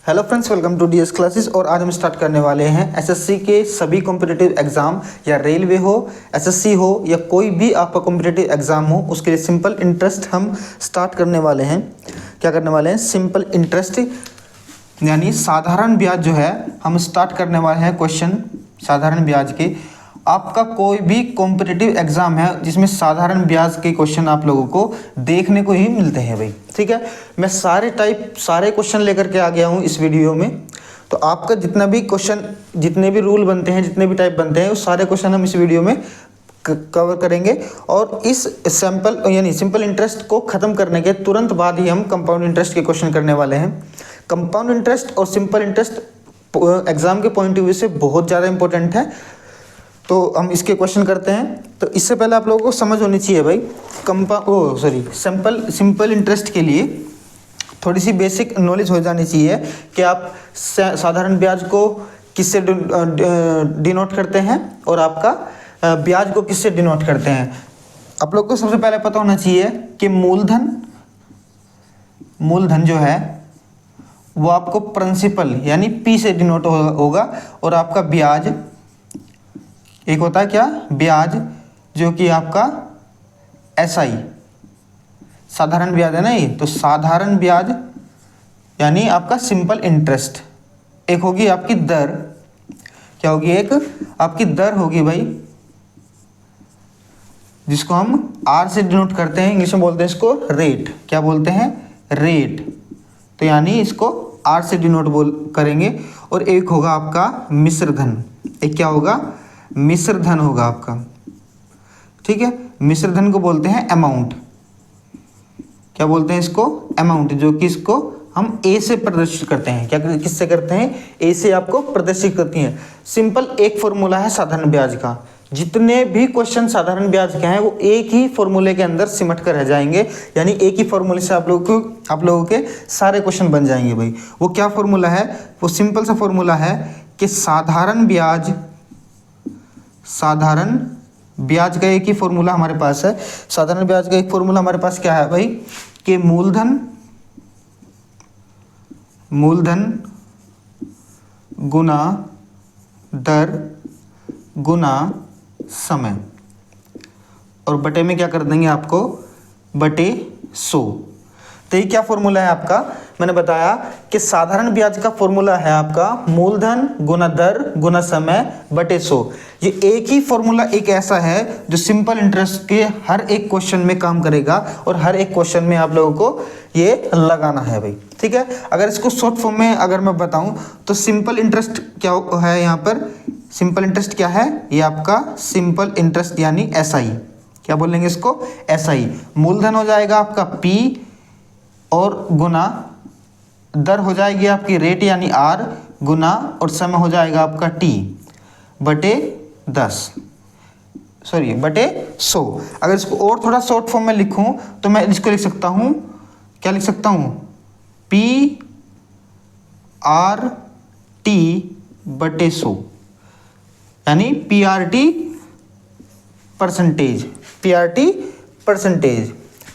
Hello friends, welcome to DS classes. और आज हम स्टार्ट करने वाले हैं एसएससी के सभी कॉम्पिटिटिव एग्जाम, या रेलवे हो, एसएससी हो, या कोई भी आपका कॉम्पिटिटिव एग्जाम हो, उसके लिए सिंपल इंटरेस्ट हम स्टार्ट करने वाले हैं। क्या करने वाले हैं? सिंपल इंटरेस्ट यानी साधारण ब्याज जो है हम स्टार्ट करने वाले हैं। क्वेश्चन साधारण ब्याज के, आपका कोई भी कॉम्पिटिटिव एग्जाम है जिसमें साधारण ब्याज के क्वेश्चन आप लोगों को देखने को ही मिलते हैं भाई। ठीक है, मैं सारे क्वेश्चन लेकर के आ गया हूँ इस वीडियो में। तो आपका जितना भी क्वेश्चन, जितने भी रूल बनते हैं, जितने भी टाइप बनते हैं, वो सारे क्वेश्चन हम इस वीडियो में कवर करेंगे। और इस सैम्पल यानी सिंपल इंटरेस्ट को खत्म करने के तुरंत बाद ही हम कंपाउंड इंटरेस्ट के क्वेश्चन करने वाले हैं। कंपाउंड इंटरेस्ट और सिंपल इंटरेस्ट एग्जाम के पॉइंट ऑफ व्यू से बहुत ज़्यादा इंपॉर्टेंट है। तो हम इसके क्वेश्चन करते हैं। तो इससे पहले आप लोगों को समझ होनी चाहिए भाई, सिंपल इंटरेस्ट के लिए थोड़ी सी बेसिक नॉलेज हो जानी चाहिए कि आप साधारण ब्याज को किससे डिनोट करते हैं और आपका ब्याज को किससे डिनोट करते हैं। आप लोग को सबसे पहले पता होना चाहिए कि मूलधन जो है वो आपको प्रिंसिपल यानी पी से डिनोट होगा, और आपका ब्याज एक होता है क्या? ब्याज, जो कि आपका एसआई साधारण ब्याज है ना ये। तो साधारण ब्याज यानी आपका सिंपल इंटरेस्ट। एक होगी आपकी दर, क्या होगी? एक आपकी दर होगी भाई, जिसको हम आर से डिनोट करते हैं। इंग्लिश में बोलते हैं इसको रेट। क्या बोलते हैं? रेट। तो यानी इसको आर से डिनोट करेंगे। और एक होगा आपका मिश्र धन। एक क्या होगा? मिश्र धन होगा आपका। ठीक है, मिश्र धन को बोलते हैं अमाउंट। क्या बोलते हैं इसको? अमाउंट, जो कि इसको हम ए से प्रदर्शित करते हैं। क्या किससे करते हैं? ए से आपको प्रदर्शित करती हैं। सिंपल एक फॉर्मूला है साधारण ब्याज का। जितने भी क्वेश्चन साधारण ब्याज के हैं वो एक ही फॉर्मूले के अंदर सिमट कर रह जाएंगे, यानी एक ही फॉर्मूले से आप लोगों के सारे क्वेश्चन बन जाएंगे भाई। वो क्या फॉर्मूला है? वो सिंपल सा फॉर्मूला है कि साधारण ब्याज का एक ही फॉर्मूला हमारे पास है। साधारण ब्याज का एक फॉर्मूला हमारे पास क्या है भाई? कि मूलधन गुना दर गुना समय, और बटे में क्या कर देंगे आपको? बटे 100। तो ये क्या फॉर्मूला है आपका? मैंने बताया कि साधारण ब्याज का फॉर्मूला है आपका मूलधन गुना दर गुना समय बटे 100। ये एक ही फॉर्मूला एक ऐसा है जो सिंपल इंटरेस्ट के हर एक क्वेश्चन में काम करेगा, और हर एक क्वेश्चन में आप लोगों को ये लगाना है भाई। ठीक है, अगर इसको शॉर्ट फॉर्म में अगर मैं बताऊं तो सिंपल इंटरेस्ट क्या है यहाँ पर? सिंपल इंटरेस्ट क्या है? ये आपका सिंपल इंटरेस्ट यानी एसआई। क्या बोलेंगे इसको? एसआई। मूलधन हो जाएगा आपका पी, और गुना दर हो जाएगी आपकी रेट यानी आर, गुना और समय हो जाएगा आपका टी बटे 100। अगर इसको और थोड़ा शॉर्ट फॉर्म में लिखूं तो मैं इसको लिख सकता हूं, क्या लिख सकता हूं? पी आर टी बटे 100, यानी पीआरटी परसेंटेज।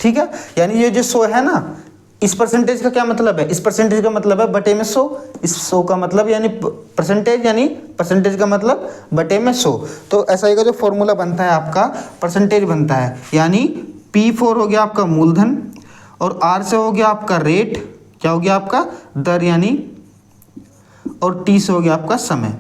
ठीक है, यानी ये जो 100 है ना, इस परसेंटेज का क्या मतलब है? इस परसेंटेज का मतलब है बटे में 100। इस 100 का मतलब यानी परसेंटेज का मतलब बटे में 100। तो एसआई का जो फॉर्मूला बनता है आपका परसेंटेज बनता है, यानी P4 हो गया आपका मूलधन, और R से हो गया आपका रेट, क्या हो गया आपका? दर यानी, और T से हो गया आपका समय।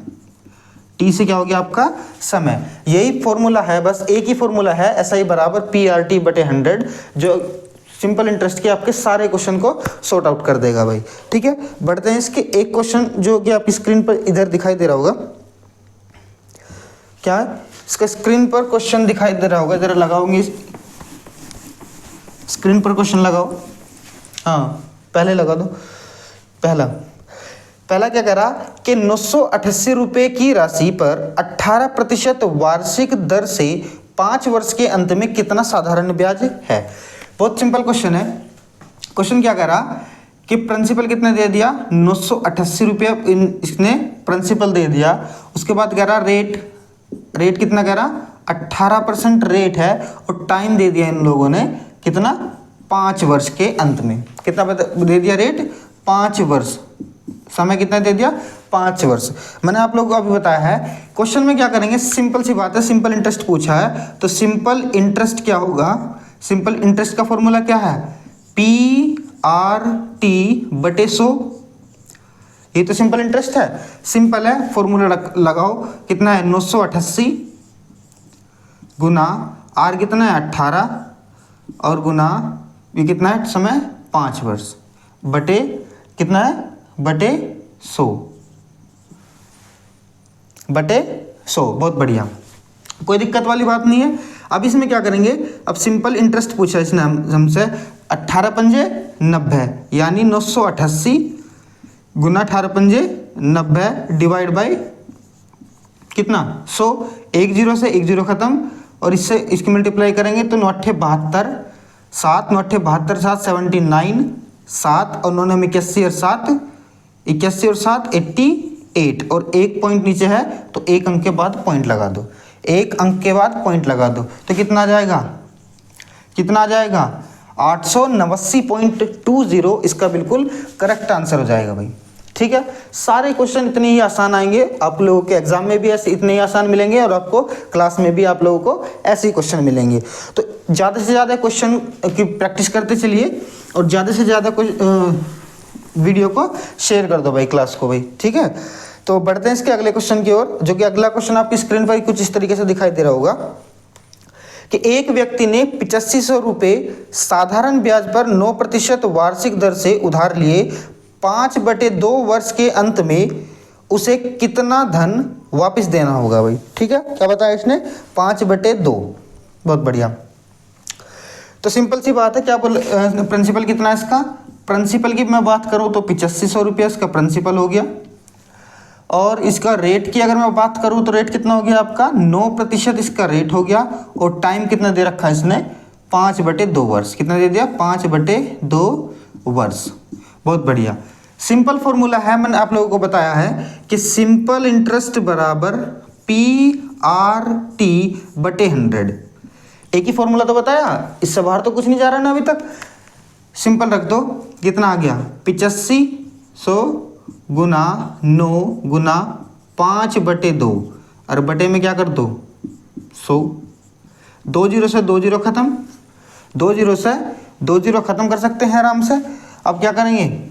T से क्या हो गया आपका? समय। यही फॉर्मूला है, बस एक ही फॉर्मूला है, एसआई बराबर PRT बटे 100, जो सिंपल इंटरेस्ट के आपके सारे क्वेश्चन को सॉर्ट आउट कर देगा भाई। ठीक है, बढ़ते हैं इसके एक क्वेश्चन जो कि आपकी स्क्रीन पर इधर दिखाई दे रहा होगा। क्या इसका स्क्रीन पर क्वेश्चन दिखाई दे रहा होगा? जरा लगाओगे स्क्रीन पर क्वेश्चन लगाओ। हाँ, पहले लगा दो। पहला क्या करा कि 988 रुपये की राशि पर 18% वार्षिक दर से 5 वर्ष के अंत में कितना साधारण ब्याज है? बहुत सिंपल क्वेश्चन है। क्वेश्चन क्या करा कि प्रिंसिपल कितने दे दिया? 988 रुपये इसने प्रिंसिपल दे दिया। उसके बाद कह रहा रेट कितना कह रहा? 18% रेट है, और टाइम दे दिया इन लोगों ने कितना? 5 वर्ष के अंत में। कितना दे दिया रेट? 5 वर्ष। समय कितना दे दिया 5 वर्ष। मैंने आप लोगों को अभी बताया है क्वेश्चन में क्या करेंगे, सिंपल सी बात है, सिंपल इंटरेस्ट पूछा है तो सिंपल इंटरेस्ट क्या होगा, सिंपल इंटरेस्ट का फॉर्मूला क्या है, PRT/100। ये तो सिंपल इंटरेस्ट है, सिंपल है, फॉर्मूला लगाओ, कितना है 988 गुना R कितना है 18 और गुना ये कितना है समय 5 वर्ष बटे कितना है बटे 100 बटे 100। बहुत बढ़िया, कोई दिक्कत वाली बात नहीं है। अब इसमें क्या करेंगे, अब सिंपल इंटरेस्ट पूछा इसने हमसे 18 पंजे 90 यानी 988 गुना 18 पंजे 90 डिवाइड बाई कितना 100, एक जीरो से एक जीरो खत्म और इससे इसकी मल्टीप्लाई करेंगे तो 9 8 72 7 9 8 72 7 79 7 और 9 81 और 7 81 और 7 88 और एक पॉइंट नीचे है तो एक अंक के बाद पॉइंट लगा दो, एक अंक के बाद पॉइंट लगा दो तो कितना आ जाएगा, कितना आ जाएगा 889.20 इसका बिल्कुल करेक्ट आंसर हो जाएगा भाई। ठीक है, सारे क्वेश्चन इतने ही आसान आएंगे आप लोगों के एग्जाम में भी ऐसे इतने ही आसान मिलेंगे और आपको क्लास में भी आप लोगों को ऐसे ही क्वेश्चन मिलेंगे। तो ज़्यादा से ज़्यादा क्वेश्चन की प्रैक्टिस करते चलिए और ज़्यादा से ज़्यादा वीडियो को शेयर कर दो भाई क्लास को भाई। ठीक है, तो बढ़ते हैं इसके अगले क्वेश्चन की ओर, जो कि अगला क्वेश्चन आपकी स्क्रीन पर कुछ इस तरीके से दिखाई दे रहा होगा कि एक व्यक्ति ने 8500 रुपये साधारण ब्याज पर 9% वार्षिक दर से उधार लिए, 5/2 वर्ष के अंत में उसे कितना धन वापस देना होगा भाई। ठीक है, क्या बताया इसने 5/2। बहुत बढ़िया, तो सिंपल सी बात है, क्या प्रिंसिपल कितना है इसका, प्रिंसिपल की मैं बात करूं तो 8500 रुपया इसका प्रिंसिपल हो गया और इसका रेट की अगर मैं बात करूं तो रेट कितना हो गया आपका 9% इसका रेट हो गया और टाइम कितना दे रखा है इसने 5/2 वर्ष, कितना दे दिया 5/2 वर्ष। बहुत बढ़िया, सिंपल फॉर्मूला है, मैंने आप लोगों को बताया है कि सिंपल इंटरेस्ट बराबर PRT/100। एक ही फॉर्मूला तो बताया, इससे बाहर तो कुछ नहीं जा रहा ना अभी तक। सिंपल रख दो, कितना आ गया 8500 गुना 9 गुना 5/2 और बटे में क्या कर दो 100, 2 जीरो से 2 जीरो खत्म, 2 जीरो से 2 जीरो खत्म कर सकते हैं आराम से। अब क्या करेंगे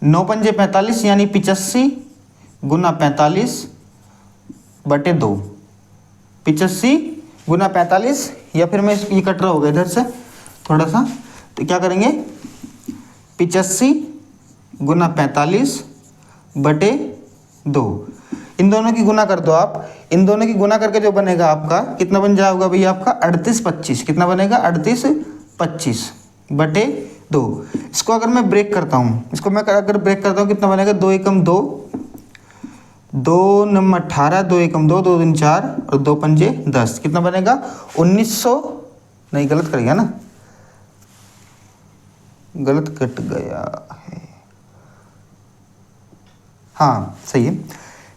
9 पंजे 45 यानी 85 गुना 45/2, 85 गुना 45 या फिर मैं ये कट रहा होगा इधर से थोड़ा सा, तो क्या करेंगे 85 गुना 45/2, इन दोनों की गुना कर दो आप, इन दोनों की गुना करके जो बनेगा आपका कितना बन जाएगा भैया आपका 38/25, कितना बनेगा 38/25/2। इसको अगर मैं ब्रेक करता हूँ, इसको मैं अगर ब्रेक करता हूँ कितना बनेगा 2 एकम 2, 2 नंबर 18, 2 एकम 2, 2 दूनी 4 और 2 पंजे 10, कितना बनेगा 1900, नहीं गलत कर गया ना, गलत कट गया है, हाँ सही है।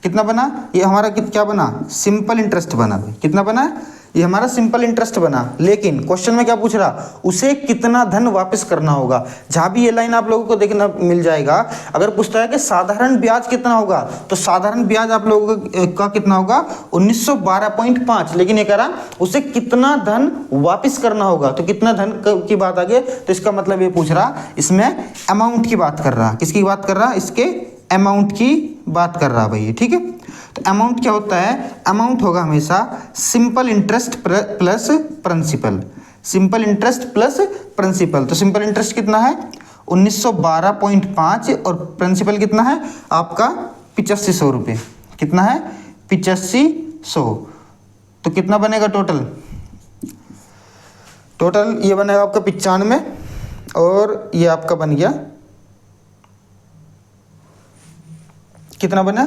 कितना बना ये हमारा, क्या बना सिंपल इंटरेस्ट बना भाई, कितना बना ये हमारा सिंपल इंटरेस्ट बना। लेकिन क्वेश्चन में क्या पूछ रहा, उसे कितना धन वापस करना होगा। जहां भी ये लाइन आप लोगों को देखना मिल जाएगा, अगर पूछता है कि साधारण ब्याज कितना होगा तो साधारण ब्याज आप लोगों का कितना होगा 1912.5, लेकिन ये कह रहा उसे कितना धन वापस करना होगा, तो कितना धन की बात आ गई, तो इसका मतलब ये पूछ रहा इसमें अमाउंट की बात कर रहा, किसकी बात कर रहा, इसके अमाउंट की बात कर रहा भाई। ठीक है, तो अमाउंट क्या होता है, अमाउंट होगा हमेशा simple interest plus principal, simple interest plus principal. तो सिंपल इंटरेस्ट कितना है 1912.5 और प्रिंसिपल कितना है आपका 8500 रुपये, कितना है 8500, तो कितना बनेगा टोटल, टोटल ये बनेगा आपका 95 और ये आपका बन गया कितना बना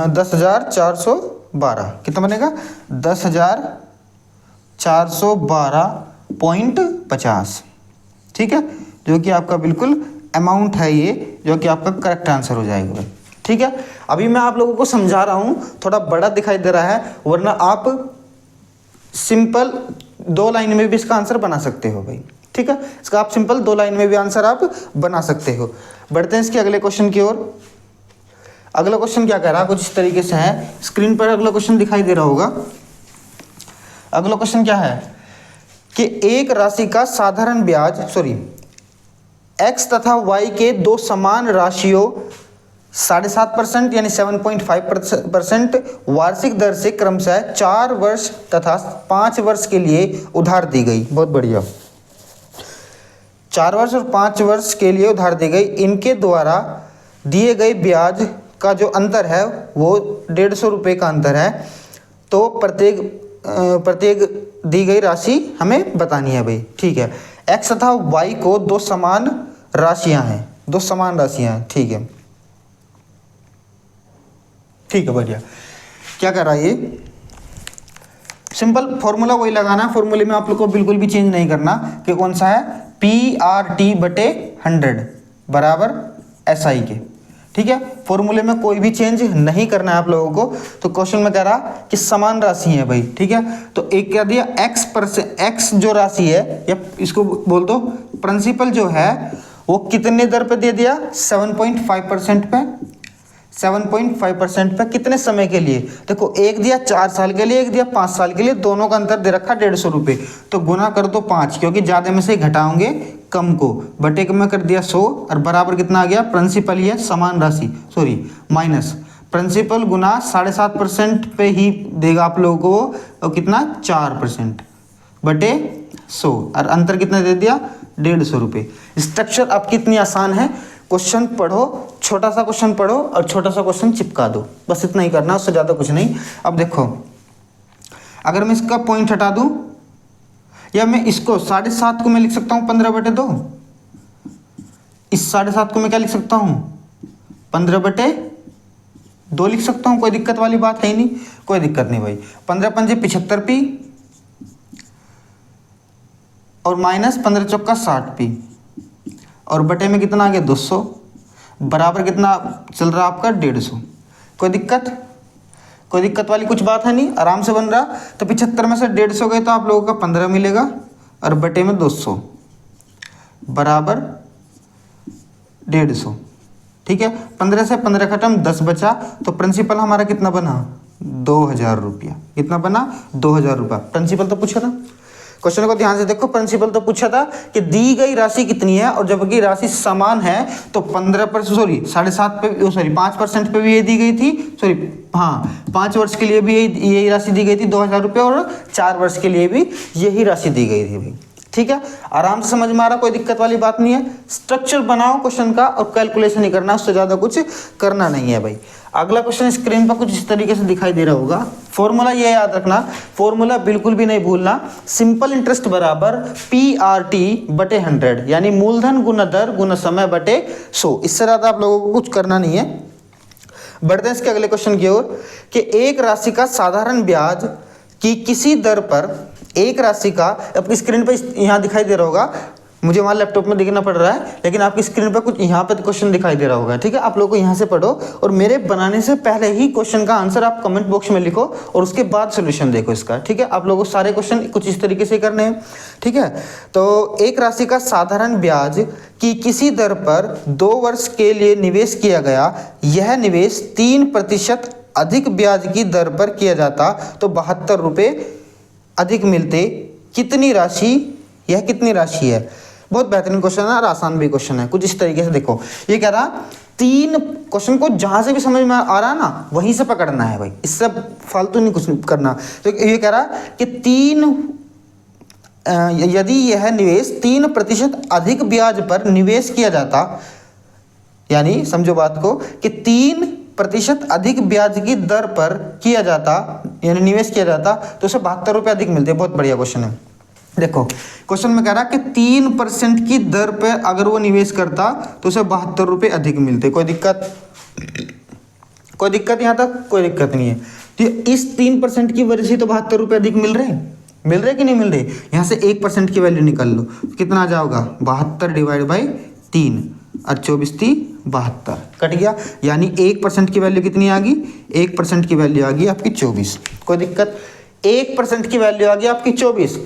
10,412, कितना बनेगा 10,412.50। ठीक है, जो कि आपका बिल्कुल अमाउंट है ये, जो कि आपका करेक्ट आंसर हो जाएगा। ठीक है, अभी मैं आप लोगों को समझा रहा हूँ, थोड़ा बड़ा दिखाई दे रहा है, वरना आप सिंपल 2 लाइन में भी इसका आंसर बना सकते हो भाई। ठीक है, इसका आप सिंपल 2 लाइन में भी आंसर आप बना सकते हो। बढ़ते हैं इसके अगले क्वेश्चन की ओर। अगला क्वेश्चन क्या कह रहा है, कुछ इस तरीके से है, स्क्रीन पर अगला क्वेश्चन दिखाई दे रहा होगा। अगला क्वेश्चन क्या है कि एक राशि का साधारण ब्याज x तथा y के दो समान राशियों 7.5% यानी 7.5% वार्षिक दर से क्रमशः 4 वर्ष तथा 5 वर्ष के लिए उधार दी गई। बहुत बढ़िया, 4 वर्ष और 5 वर्ष के लिए उधार दी गई। इनके द्वारा दिए गए ब्याज का जो अंतर है वो 150 रुपये का अंतर है। तो प्रत्येक दी गई राशि हमें बतानी है भाई। ठीक है, x तथा y को दो समान राशियां हैं। ठीक है, बढ़िया। क्या कर रहा है ये, सिंपल फॉर्मूला वही लगाना है। फॉर्मूले में आप लोग को बिल्कुल भी चेंज नहीं करना कि कौन सा है, PRT/100 बराबर SI के। ठीक है, फॉर्मूले में कोई भी चेंज नहीं करना है आप लोगों को। तो क्वेश्चन में कह रहा कि समान राशि है भाई। ठीक है, तो एक क्या दिया, x जो राशि है, या इसको बोल दो प्रिंसिपल जो है वो कितने दर पे दे दिया, 7.5% पे। 7.5% पे कितने समय के लिए, देखो एक दिया 4 साल के लिए, एक दिया 5 साल के लिए, दोनों का अंतर दे रखा 150 रुपये। तो गुना कर दो 5, क्योंकि ज़्यादा में से घटाओगे कम को, बटे में कर दिया 100 और बराबर कितना आ गया, प्रिंसिपल ही है समान राशि, माइनस प्रिंसिपल गुना 7.5% पे ही देगा आप लोगों को, और कितना 4% बटे 100 और अंतर कितना दे दिया 150 रुपये। स्ट्रक्चर अब कितनी आसान है, क्वेश्चन पढ़ो, छोटा सा क्वेश्चन पढ़ो और छोटा सा क्वेश्चन चिपका दो, बस इतना ही करना, उससे ज़्यादा कुछ नहीं। अब देखो, अगर मैं इसका पॉइंट हटा दूं, या मैं इसको 7.5 को मैं लिख सकता हूँ 15/2। इस 7.5 को मैं क्या लिख सकता हूँ, 15/2 लिख सकता हूँ। कोई दिक्कत वाली बात है ही नहीं, कोई दिक्कत नहीं भाई। 15×5 75p और माइनस 15×4 60p और बटे में कितना आ गया 200 बराबर कितना चल रहा आपका 150। कोई दिक्कत वाली कुछ बात है नहीं, आराम से बन रहा। तो 75 में से 150 गए तो आप लोगों का 15 मिलेगा और बटे में 200 बराबर 150। ठीक है, 15 से 15 खत्म, 10 बचा। तो प्रिंसिपल हमारा कितना बना, 2000 रुपया। कितना बना, 2000 रुपया। प्रिंसिपल तो पूछा था, क्वेश्चन को ध्यान से देखो, प्रिंसिपल तो पूछा था कि दी गई राशि कितनी है, और जबकि राशि समान है तो 5% पे भी ये दी गई थी, 5 वर्ष के लिए भी यही राशि दी गई थी 2000 रुपये, और 4 वर्ष के लिए भी यही राशि दी गई थी भाई। ठीक है, आराम से समझ में आ रहा, कोई दिक्कत वाली बात नहीं है। स्ट्रक्चर बनाओ क्वेश्चन का और कैलकुलेशन ही करना, उससे ज़्यादा कुछ करना नहीं है भाई। अगला क्वेश्चन स्क्रीन पर कुछ इस तरीके से दिखाई दे रहा होगा। फॉर्मूला ये याद रखना, फॉर्मूला बिल्कुल भी नहीं भूलना। सिंपल इंटरेस्ट बराबर PRT/100 यानी मूलधन गुना दर गुना समय बटे 100। इससे ज़्यादा आप लोगों को कुछ करना नहीं है। बढ़ते हैं इसके अगले क्वेश्चन की ओर कि एक राशि का साधारण ब्याज की किसी दर पर, एक राशि का, आपकी स्क्रीन पर यहाँ दिखाई दे रहा होगा, मुझे वहाँ लैपटॉप में दिखना पड़ रहा है, लेकिन आपकी स्क्रीन पर कुछ यहाँ पर क्वेश्चन दिखाई दे रहा होगा। ठीक है, आप लोगों को यहाँ से पढ़ो और मेरे बनाने से पहले ही क्वेश्चन का आंसर आप कमेंट बॉक्स में लिखो और उसके बाद सोल्यूशन देखो इसका। ठीक है, आप लोगों को सारे क्वेश्चन कुछ इस तरीके से करने हैं। ठीक है, तो एक राशि का साधारण ब्याज की किसी दर पर 2 वर्ष के लिए निवेश किया गया, यह निवेश 3% अधिक ब्याज की दर पर किया जाता तो 72 रुपये अधिक मिलते। कितनी राशि, यह कितनी राशि है। बहुत बेहतरीन क्वेश्चन है और आसान भी क्वेश्चन है। कुछ इस तरीके से देखो, ये कह रहा 3 क्वेश्चन को जहां से भी समझ में आ रहा है ना वहीं से पकड़ना है भाई, इससे फालतू नहीं कुछ करना। तो ये कह रहा कि यदि यह निवेश 3% अधिक ब्याज पर निवेश किया जाता, यानी समझो बात को कि 3% अधिक ब्याज की दर पर किया जाता, यानी निवेश किया जाता, तो उसे 72 रुपये अधिक मिलते। बहुत बढ़िया क्वेश्चन है। देखो क्वेश्चन में कह रहा कि 3% की दर पे अगर वो निवेश करता तो उसे 72 रुपये अधिक मिलते। कोई दिक्कत यहाँ तक, कोई दिक्कत नहीं है। तो इस 3% की वजह से तो 72 रुपये अधिक मिल रहे कि नहीं मिल रहे। यहाँ से 1% की वैल्यू निकाल लो, कितना आ जाओगा 72 डिवाइड बाई 3 और 24×3 72 कट गया। यानी 1% की वैल्यू कितनी आ गई, 1% की वैल्यू आ गई आपकी 24। कोई दिक्कत, 1% की वैल्यू आ गई आपकी 24।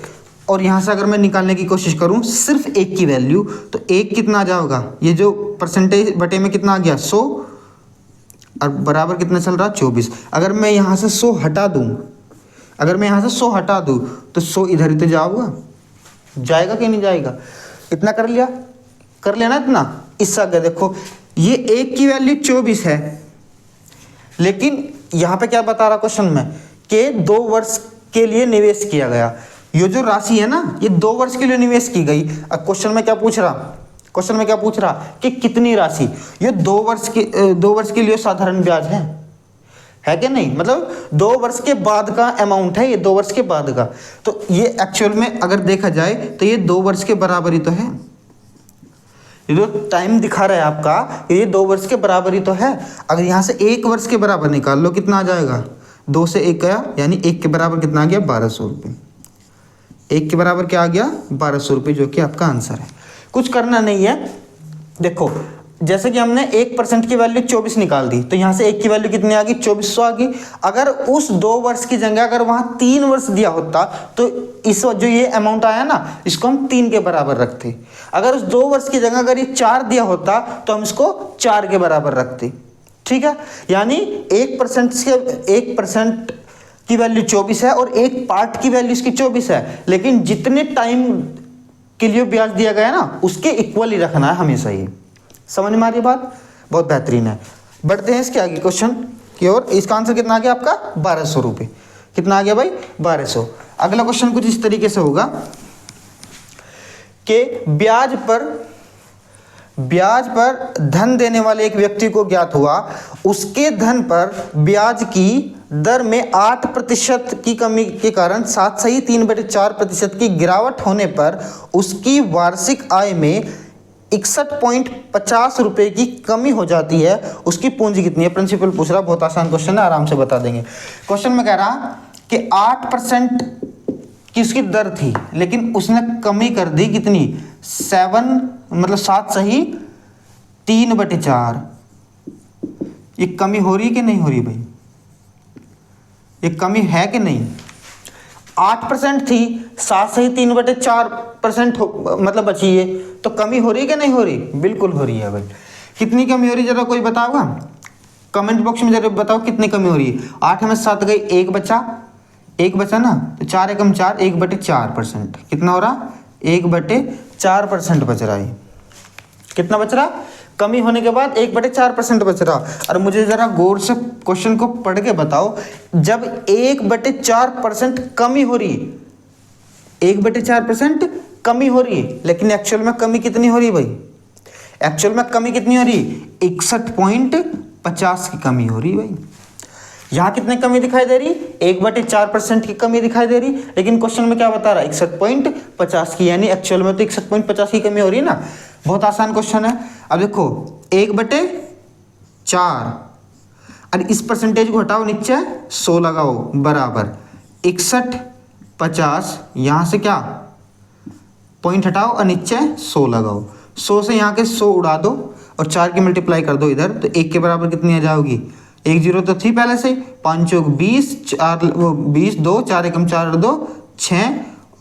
और यहाँ से अगर मैं निकालने की कोशिश करूँ सिर्फ 1 की वैल्यू, तो 1 कितना आ जाएगा, ये जो परसेंटेज बटे में कितना आ गया 100 और बराबर कितना चल रहा है 24। अगर मैं यहाँ से 100 हटा दूँ, अगर मैं यहाँ से 100 हटा दूँ तो 100 इधर ही तो जाएगा कि नहीं जाएगा। इतना कर लिया, कर लिया ना इतना। इससे आगे देखो ये 1 की वैल्यू 24 है, लेकिन यहाँ पे क्या बता रहा क्वेश्चन में कि 2 वर्ष के लिए निवेश किया गया। ये जो राशि है ना ये 2 वर्ष के लिए निवेश की गई। अब क्वेश्चन में क्या पूछ रहा, क्वेश्चन में क्या पूछ रहा कि कितनी राशि। ये 2 वर्ष के लिए साधारण ब्याज है कि नहीं, मतलब 2 वर्ष के बाद का अमाउंट है ये, 2 वर्ष के बाद का। तो ये एक्चुअल में अगर देखा जाए तो ये 2 वर्ष के बराबर ही तो है। ये जो टाइम दिखा रहा है आपका ये 2 वर्ष के बराबर ही तो है। अगर यहाँ से 1 वर्ष के बराबर निकाल लो कितना आ जाएगा, 2 से 1 गया, यानी 1 के बराबर कितना आ गया 1200 रुपये। 1 के बराबर क्या आ गया 1200 रुपये, जो कि आपका आंसर है। कुछ करना नहीं है। देखो जैसे कि हमने 1% की वैल्यू 24 निकाल दी, तो यहाँ से 1 की वैल्यू कितनी आ गई 2400 आ गई। अगर उस 2 वर्ष की जगह अगर वहाँ 3 वर्ष दिया होता तो इस जो ये अमाउंट आया ना इसको हम 3 के बराबर रखते। अगर उस 2 वर्ष की जगह अगर ये 4 दिया होता तो हम इसको 4 के बराबर रखते। ठीक है, यानी 1% की वैल्यू 24 है और 1 पार्ट की वैल्यू इसकी 24 है, लेकिन जितने टाइम के लिए ब्याज दिया गया ना उसके इक्वल ही रखना है हमेशा। ये समझ में आ रही बात, बहुत बेहतरीन है। बढ़ते हैं इसके आगे क्वेश्चन की ओर। इसका आंसर कितना आ गया आपका 1200 रुपये। कितना आ गया भाई 1200। अगला क्वेश्चन कुछ इस तरीके से होगा कि ब्याज पर धन देने वाले एक व्यक्ति को ज्ञात हुआ उसके धन पर ब्याज की दर में 8% की कमी के कारण 3/4% की गिरावट होने पर उसकी वार्षिक आय में 61.50 रुपये की कमी हो जाती है। उसकी पूंजी कितनी है। प्रिंसिपल पूछ रहा, बहुत आसान क्वेश्चन है, आराम से बता देंगे। क्वेश्चन में कह रहा कि 8% की उसकी दर थी, लेकिन उसने कमी कर दी कितनी 7 सही 3/4। ये कमी हो रही कि नहीं हो रही भाई, ये कमी है कि नहीं। 8% थी, 7 सही 3/4% मतलब बची है, तो कमी हो रही है कि नहीं हो रही, बिल्कुल हो रही है भाई। कितनी कमी हो रही है जरा कोई बताओगा, कमेंट बॉक्स में जरा बताओ कितनी कमी हो रही है। 8 में 7 गई, 1 बचा ना, तो 4 एकम 4, 1/4%। कितना हो रहा 1/4% बच रहा है। कितना बच रहा, कमी होने के बाद 1/4% बच रहा। और मुझे जरा गौर से क्वेश्चन को पढ़ के बताओ, जब 1/4% कमी हो रही, 1/4% कमी हो रही है, लेकिन एक्चुअल में कमी कितनी हो रही है भाई, एक्चुअल में कमी कितनी हो रही है 61.50 की कमी हो रही है भाई। यहाँ कितने कमी दिखाई दे रही, 1/4% की कमी दिखाई दे रही, लेकिन क्वेश्चन में क्या बता रहा है 61.50 की, यानी एक्चुअल में तो 61.50 की कमी हो रही है ना। बहुत आसान क्वेश्चन है। अब देखो 1/4 और इस परसेंटेज को हटाओ, नीचे 100 लगाओ, बराबर 61.50। यहाँ से क्या पॉइंट हटाओ और नीचे 100 लगाओ। 100 से यहाँ के 100 उड़ा दो और 4 की मल्टीप्लाई कर दो इधर, तो 1 के बराबर कितनी आ जाओगी, 1 0 तो थी पहले से, 5 चौक 20, 20 2, 4 एकम 4 2, 6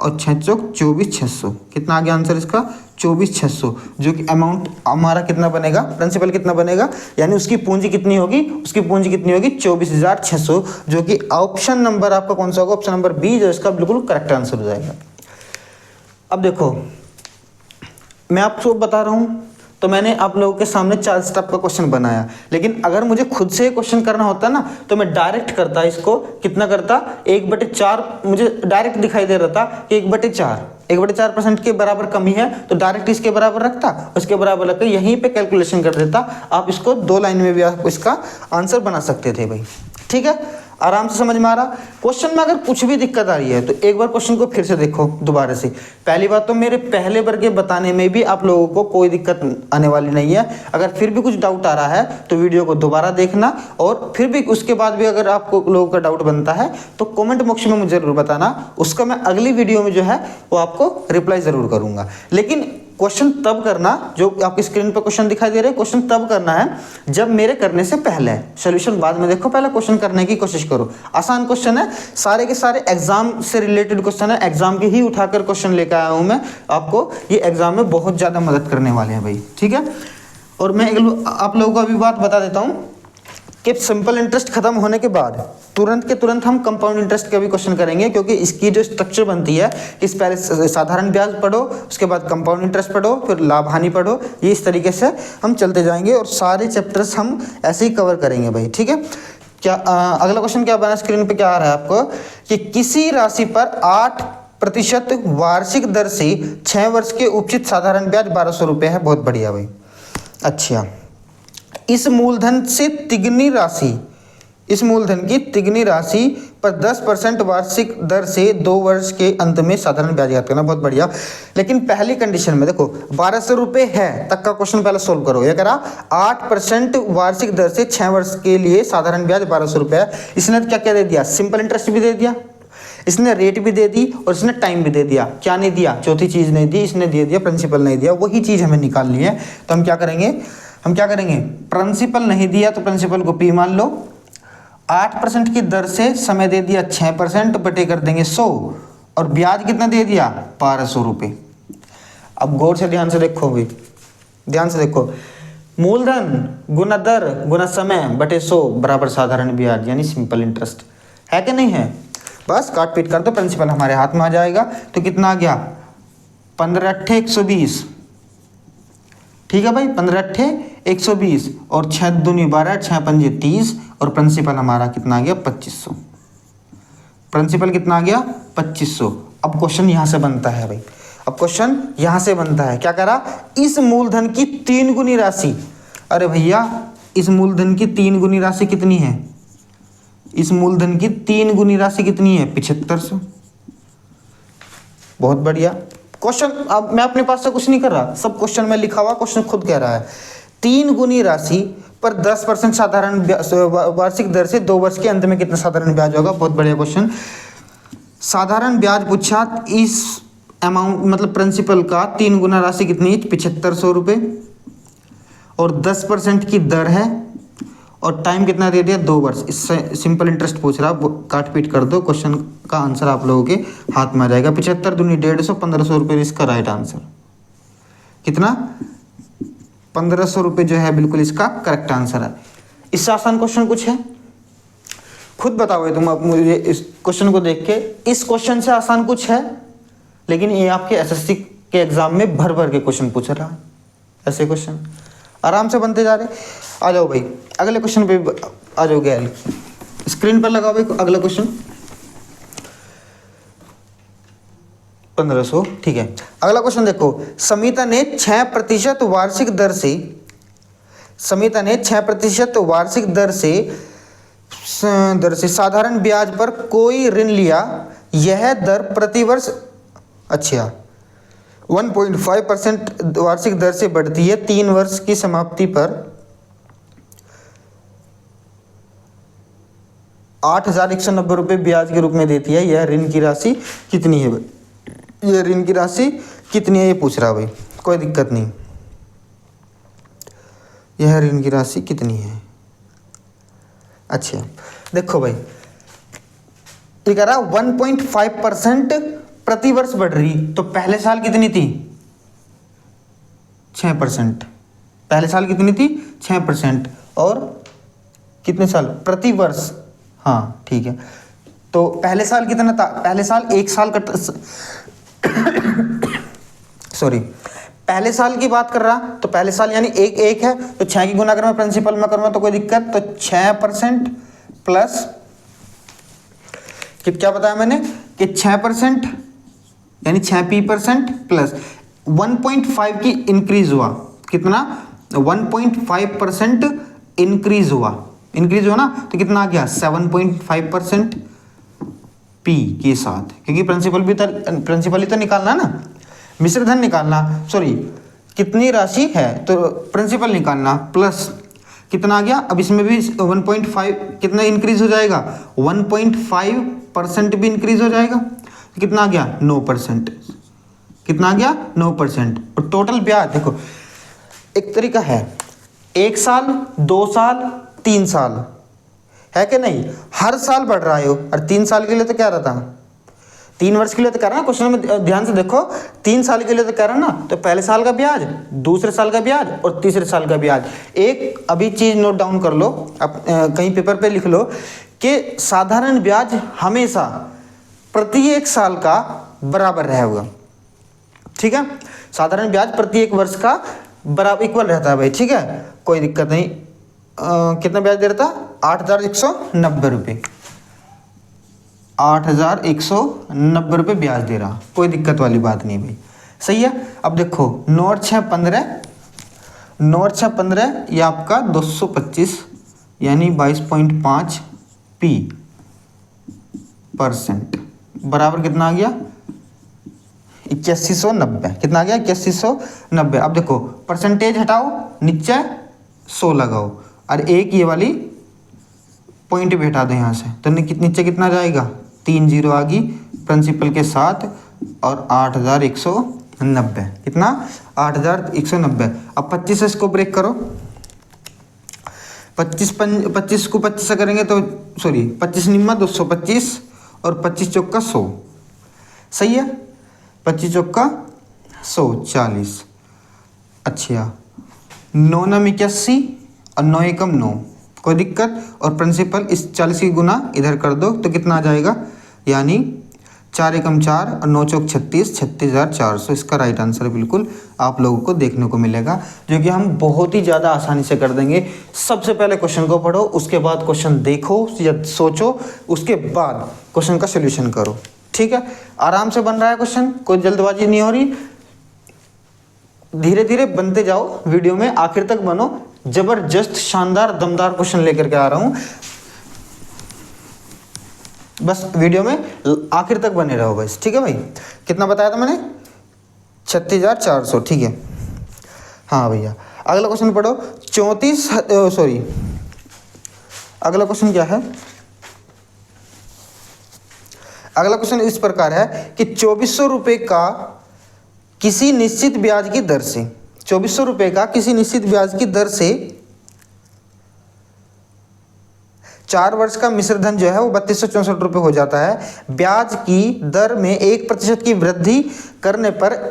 और 6 चौक 24, 600। कितना आ गया आंसर इसका 24,600, जो कि अमाउंट हमारा कितना बनेगा, प्रिंसिपल कितना बनेगा, यानी उसकी पूंजी कितनी होगी, उसकी पूंजी कितनी होगी 24,600, जो कि ऑप्शन नंबर आपका कौन सा होगा, ऑप्शन नंबर बी, जो इसका बिल्कुल करेक्ट आंसर हो जाएगा। अब देखो मैं आपको बता रहा हूँ, तो मैंने आप लोगों के सामने 4 स्टेप का क्वेश्चन बनाया, लेकिन अगर मुझे खुद से क्वेश्चन करना होता ना तो मैं डायरेक्ट करता इसको, कितना करता 1/4, मुझे डायरेक्ट दिखाई दे रहा था कि 1/4% के बराबर कमी है, तो डायरेक्ट इसके बराबर रखता, उसके बराबर रखकर यहीं पे कैलकुलेशन कर देता। आप इसको 2 लाइन में भी आप इसका आंसर बना सकते थे भाई। ठीक है, आराम से समझ में आ रहा। क्वेश्चन में अगर कुछ भी दिक्कत आ रही है तो एक बार क्वेश्चन को फिर से देखो दोबारा से। पहली बात तो मेरे पहले वर्ग के बताने में भी आप लोगों को कोई दिक्कत आने वाली नहीं है। अगर फिर भी कुछ डाउट आ रहा है तो वीडियो को दोबारा देखना, और फिर भी उसके बाद भी अगर आपको लोगों का डाउट बनता है तो कमेंट बॉक्स में मुझे जरूर बताना, उसका मैं अगली वीडियो में जो है वो आपको रिप्लाई जरूर करूँगा। लेकिन क्वेश्चन तब करना, जो आपकी स्क्रीन पर क्वेश्चन दिखाई दे रहे हैं, क्वेश्चन तब करना है जब मेरे करने से पहले है, सोल्यूशन बाद में देखो, पहले क्वेश्चन करने की कोशिश करो। आसान क्वेश्चन है, सारे के सारे एग्जाम से रिलेटेड क्वेश्चन है, एग्जाम के ही उठाकर क्वेश्चन लेकर आया हूं मैं आपको, ये एग्जाम में बहुत ज्यादा मदद करने वाले हैं भाई। ठीक है, और मैं आप लोगों को अभी बात बता देता हूँ कि सिंपल इंटरेस्ट खत्म होने के बाद तुरंत के तुरंत हम कंपाउंड इंटरेस्ट का भी क्वेश्चन करेंगे, क्योंकि इसकी जो स्ट्रक्चर बनती है, इस पहले साधारण ब्याज पढ़ो, उसके बाद कंपाउंड इंटरेस्ट पढ़ो, फिर लाभ हानि पढ़ो, ये इस तरीके से हम चलते जाएंगे और सारे चैप्टर्स हम ऐसे ही कवर करेंगे भाई, ठीक है। क्या अगला क्वेश्चन क्या बना, स्क्रीन पे क्या आ रहा है आपको कि किसी राशि पर 8% वार्षिक दर से 6 वर्ष के उपचित साधारण ब्याज 1200 रुपये है। बहुत बढ़िया भाई। अच्छा, इस मूलधन से तिगनी राशि, इस मूलधन की तिगनी राशि पर 10% वार्षिक दर से 2 वर्ष के अंत में साधारण ब्याज ज्ञात करना। बहुत बढ़िया। लेकिन पहली कंडीशन में देखो 1200 रुपये है तक का क्वेश्चन पहले सोल्व करो। ये करा 8% वार्षिक दर से 6 वर्ष के लिए साधारण ब्याज 1200 रुपये है। इसने क्या क्या दे दिया, सिंपल इंटरेस्ट भी दे दिया, इसने रेट भी दे दी और इसने टाइम भी दे दिया। क्या नहीं दिया, चौथी चीज नहीं दी, इसने दे दिया प्रिंसिपल नहीं दिया। वही चीज हमें निकालनी है। तो हम क्या करेंगे, प्रिंसिपल नहीं दिया तो प्रिंसिपल को पी मान लो, 8% की दर से समय दे दिया 6%, बटे कर देंगे 100 और ब्याज कितना दे दिया 1200 रुपये। अब गौर से ध्यान से देखो भाई, ध्यान से देखो, मूलधन गुना दर गुना समय बटे 100 बराबर साधारण ब्याज यानी सिंपल इंटरेस्ट है कि नहीं है। बस काट पीट कर तो प्रिंसिपल हमारे हाथ में आ जाएगा। तो कितना आ गया 15 अट्ठे 120, ठीक है भाई, 15 अट्ठे 120 और 6 दूनी 12, 6 पंजे 30 और प्रिंसिपल हमारा कितना आ गया 2500। प्रिंसिपल कितना आ गया 2500। अब क्वेश्चन यहां से बनता है भाई, अब क्वेश्चन यहां से बनता है। क्या करा, इस मूलधन की 3 गुनी राशि, अरे भैया इस मूलधन की 3 गुनी राशि कितनी है, इस मूलधन की 3 गुनी राशि कितनी है 7500। बहुत बढ़िया क्वेश्चन। अब मैं अपने पास से कुछ नहीं कर रहा, सब क्वेश्चन में लिखा हुआ, क्वेश्चन खुद कह रहा है। 3 गुनी राशि पर 10% साधारण वार्षिक दर से 2 वर्ष के अंत में कितना साधारण ब्याज होगा। बहुत बढ़िया क्वेश्चन। साधारण ब्याज पूछा, इस अमाउंट मतलब प्रिंसिपल का 3 गुना राशि कितनी है 7500 रुपये और 10% की दर है और टाइम कितना दे दिया 2 वर्ष। इससे सिंपल इंटरेस्ट पूछ रहा, काट पीट कर दो, क्वेश्चन का आंसर आप लोगों के हाथ में आ जाएगा। 75 दूनी 150, 1500 रुपये इसका राइट आंसर। कितना 1500 रुपये जो है बिल्कुल इसका करेक्ट आंसर है। इससे आसान क्वेश्चन कुछ है, खुद बताओ तुम अब मुझे इस क्वेश्चन को देख के, इस क्वेश्चन से आसान कुछ है। लेकिन ये आपके एसएससी के एग्जाम में भर भर के क्वेश्चन पूछ रहा है, ऐसे क्वेश्चन आराम से बनते जा रहे। आ जाओ भाई अगले क्वेश्चन पे आ जाओ, गैल स्क्रीन पर लगाओ भाई अगला क्वेश्चन। 1500, ठीक है। अगला क्वेश्चन देखो, समिता ने 6% वार्षिक दर से, समिता ने 6% वार्षिक दर से साधारण ब्याज पर कोई ऋण लिया। यह दर प्रतिवर्ष, अच्छा 1.5% वार्षिक दर से बढ़ती है। 3 वर्ष की समाप्ति पर 8190 रुपये ब्याज के रूप में देती है। यह ऋण की राशि कितनी है भाई, यह ऋण की राशि कितनी है ये पूछ रहा भाई, कोई दिक्कत नहीं। यह ऋण की राशि कितनी है। अच्छा देखो भाई, ये कह रहा 1.5% प्रति वर्ष बढ़ रही, तो पहले साल कितनी थी 6%, पहले साल कितनी थी 6% और कितने साल प्रति वर्ष, हाँ ठीक है। तो पहले साल कितना था, पहले साल 1 साल का सॉरी पहले साल की बात कर रहा, तो पहले साल यानी एक है, तो 6 की गुना अगर मैं प्रिंसिपल में करूँगा तो कोई दिक्कत, तो 6% प्लस क्या बताया मैंने कि 6% यानी 6p% प्लस 1.5 की इंक्रीज हुआ, कितना 1.5% इंक्रीज हुआ ना, तो कितना आ गया 7.5% p के साथ, क्योंकि प्रिंसिपल ही तो निकालना ना, मिश्र धन निकालना, सॉरी कितनी राशि है तो प्रिंसिपल निकालना, प्लस कितना आ गया, अब इसमें भी 1.5 कितना इंक्रीज हो जाएगा 1.5% भी इंक्रीज हो जाएगा, तो कितना आ गया 9%, कितना आ गया 9%। और टोटल ब्याज देखो, एक तरीका है 1 साल 2 साल 3 साल है कि नहीं, हर साल बढ़ रहा है और 3 साल के लिए तो क्या रहता, 3 वर्ष के लिए तो कह रहा ना क्वेश्चन में, ध्यान से देखो, 3 साल के लिए तो कह रहा ना, तो पहले साल का ब्याज, दूसरे साल का ब्याज और तीसरे साल का ब्याज। एक अभी चीज नोट डाउन कर लो, अब कहीं पेपर पे लिख लो कि साधारण ब्याज हमेशा प्रत्येक साल का बराबर रहेगा। ठीक है, साधारण ब्याज प्रत्येक वर्ष का बराबर इक्वल रहता है भाई। ठीक है, कोई दिक्कत नहीं। कितना ब्याज दे रहा था? 8,190 रुपये, 8,190 रुपये ब्याज दे रहा, कोई दिक्कत वाली बात नहीं भाई। सही है। अब देखो 9 और 6 15, 9 और 6 15, ये आपका 225 यानी 22.5 % बराबर कितना आ गया? 8190। कितना आ गया? 8190। अब देखो परसेंटेज हटाओ, नीचे 100 लगाओ और एक ये वाली पॉइंट भी हटा दो यहाँ से, तो नीचे कितना जाएगा? 3 0 आ गई प्रिंसिपल के साथ और 8,190। कितना? 8,190। अब 25 से इसको ब्रेक करो, 25 को 25 से करेंगे तो सॉरी 25 निम्मा 225 और 25 चौका 100। सही है, 25 चौका 100 40। अच्छा 9 9 81 और 9 एकम 9, कोई दिक्कत। और प्रिंसिपल इस 40 की गुना इधर कर दो तो कितना आ जाएगा? यानी 4 एकम 4 और 9 चौक 36, 36,400। इसका राइट आंसर बिल्कुल आप लोगों को देखने को मिलेगा, जो कि हम बहुत ही ज़्यादा आसानी से कर देंगे। सबसे पहले क्वेश्चन को पढ़ो, उसके बाद क्वेश्चन देखो या सोचो, उसके बाद क्वेश्चन का सोल्यूशन करो। ठीक है, आराम से बन रहा है क्वेश्चन, कोई जल्दबाजी नहीं हो रही। धीरे धीरे बनते जाओ, वीडियो में आखिर तक बनो। जबरदस्त शानदार दमदार क्वेश्चन लेकर के आ रहा हूं, बस वीडियो में आखिर तक बने रहो बस। ठीक है भाई, कितना बताया था मैंने? 36,400। ठीक है, हाँ भैया। अगला क्वेश्चन पढ़ो। 34 सॉरी, अगला क्वेश्चन क्या है? अगला क्वेश्चन इस प्रकार है कि 2400 रुपये का किसी निश्चित ब्याज की दर से, 2400 रुपये का किसी निश्चित ब्याज की दर से 4 वर्ष का मिश्र धन जो है वो 3264 रुपये हो जाता है। ब्याज की दर में 1% की वृद्धि करने पर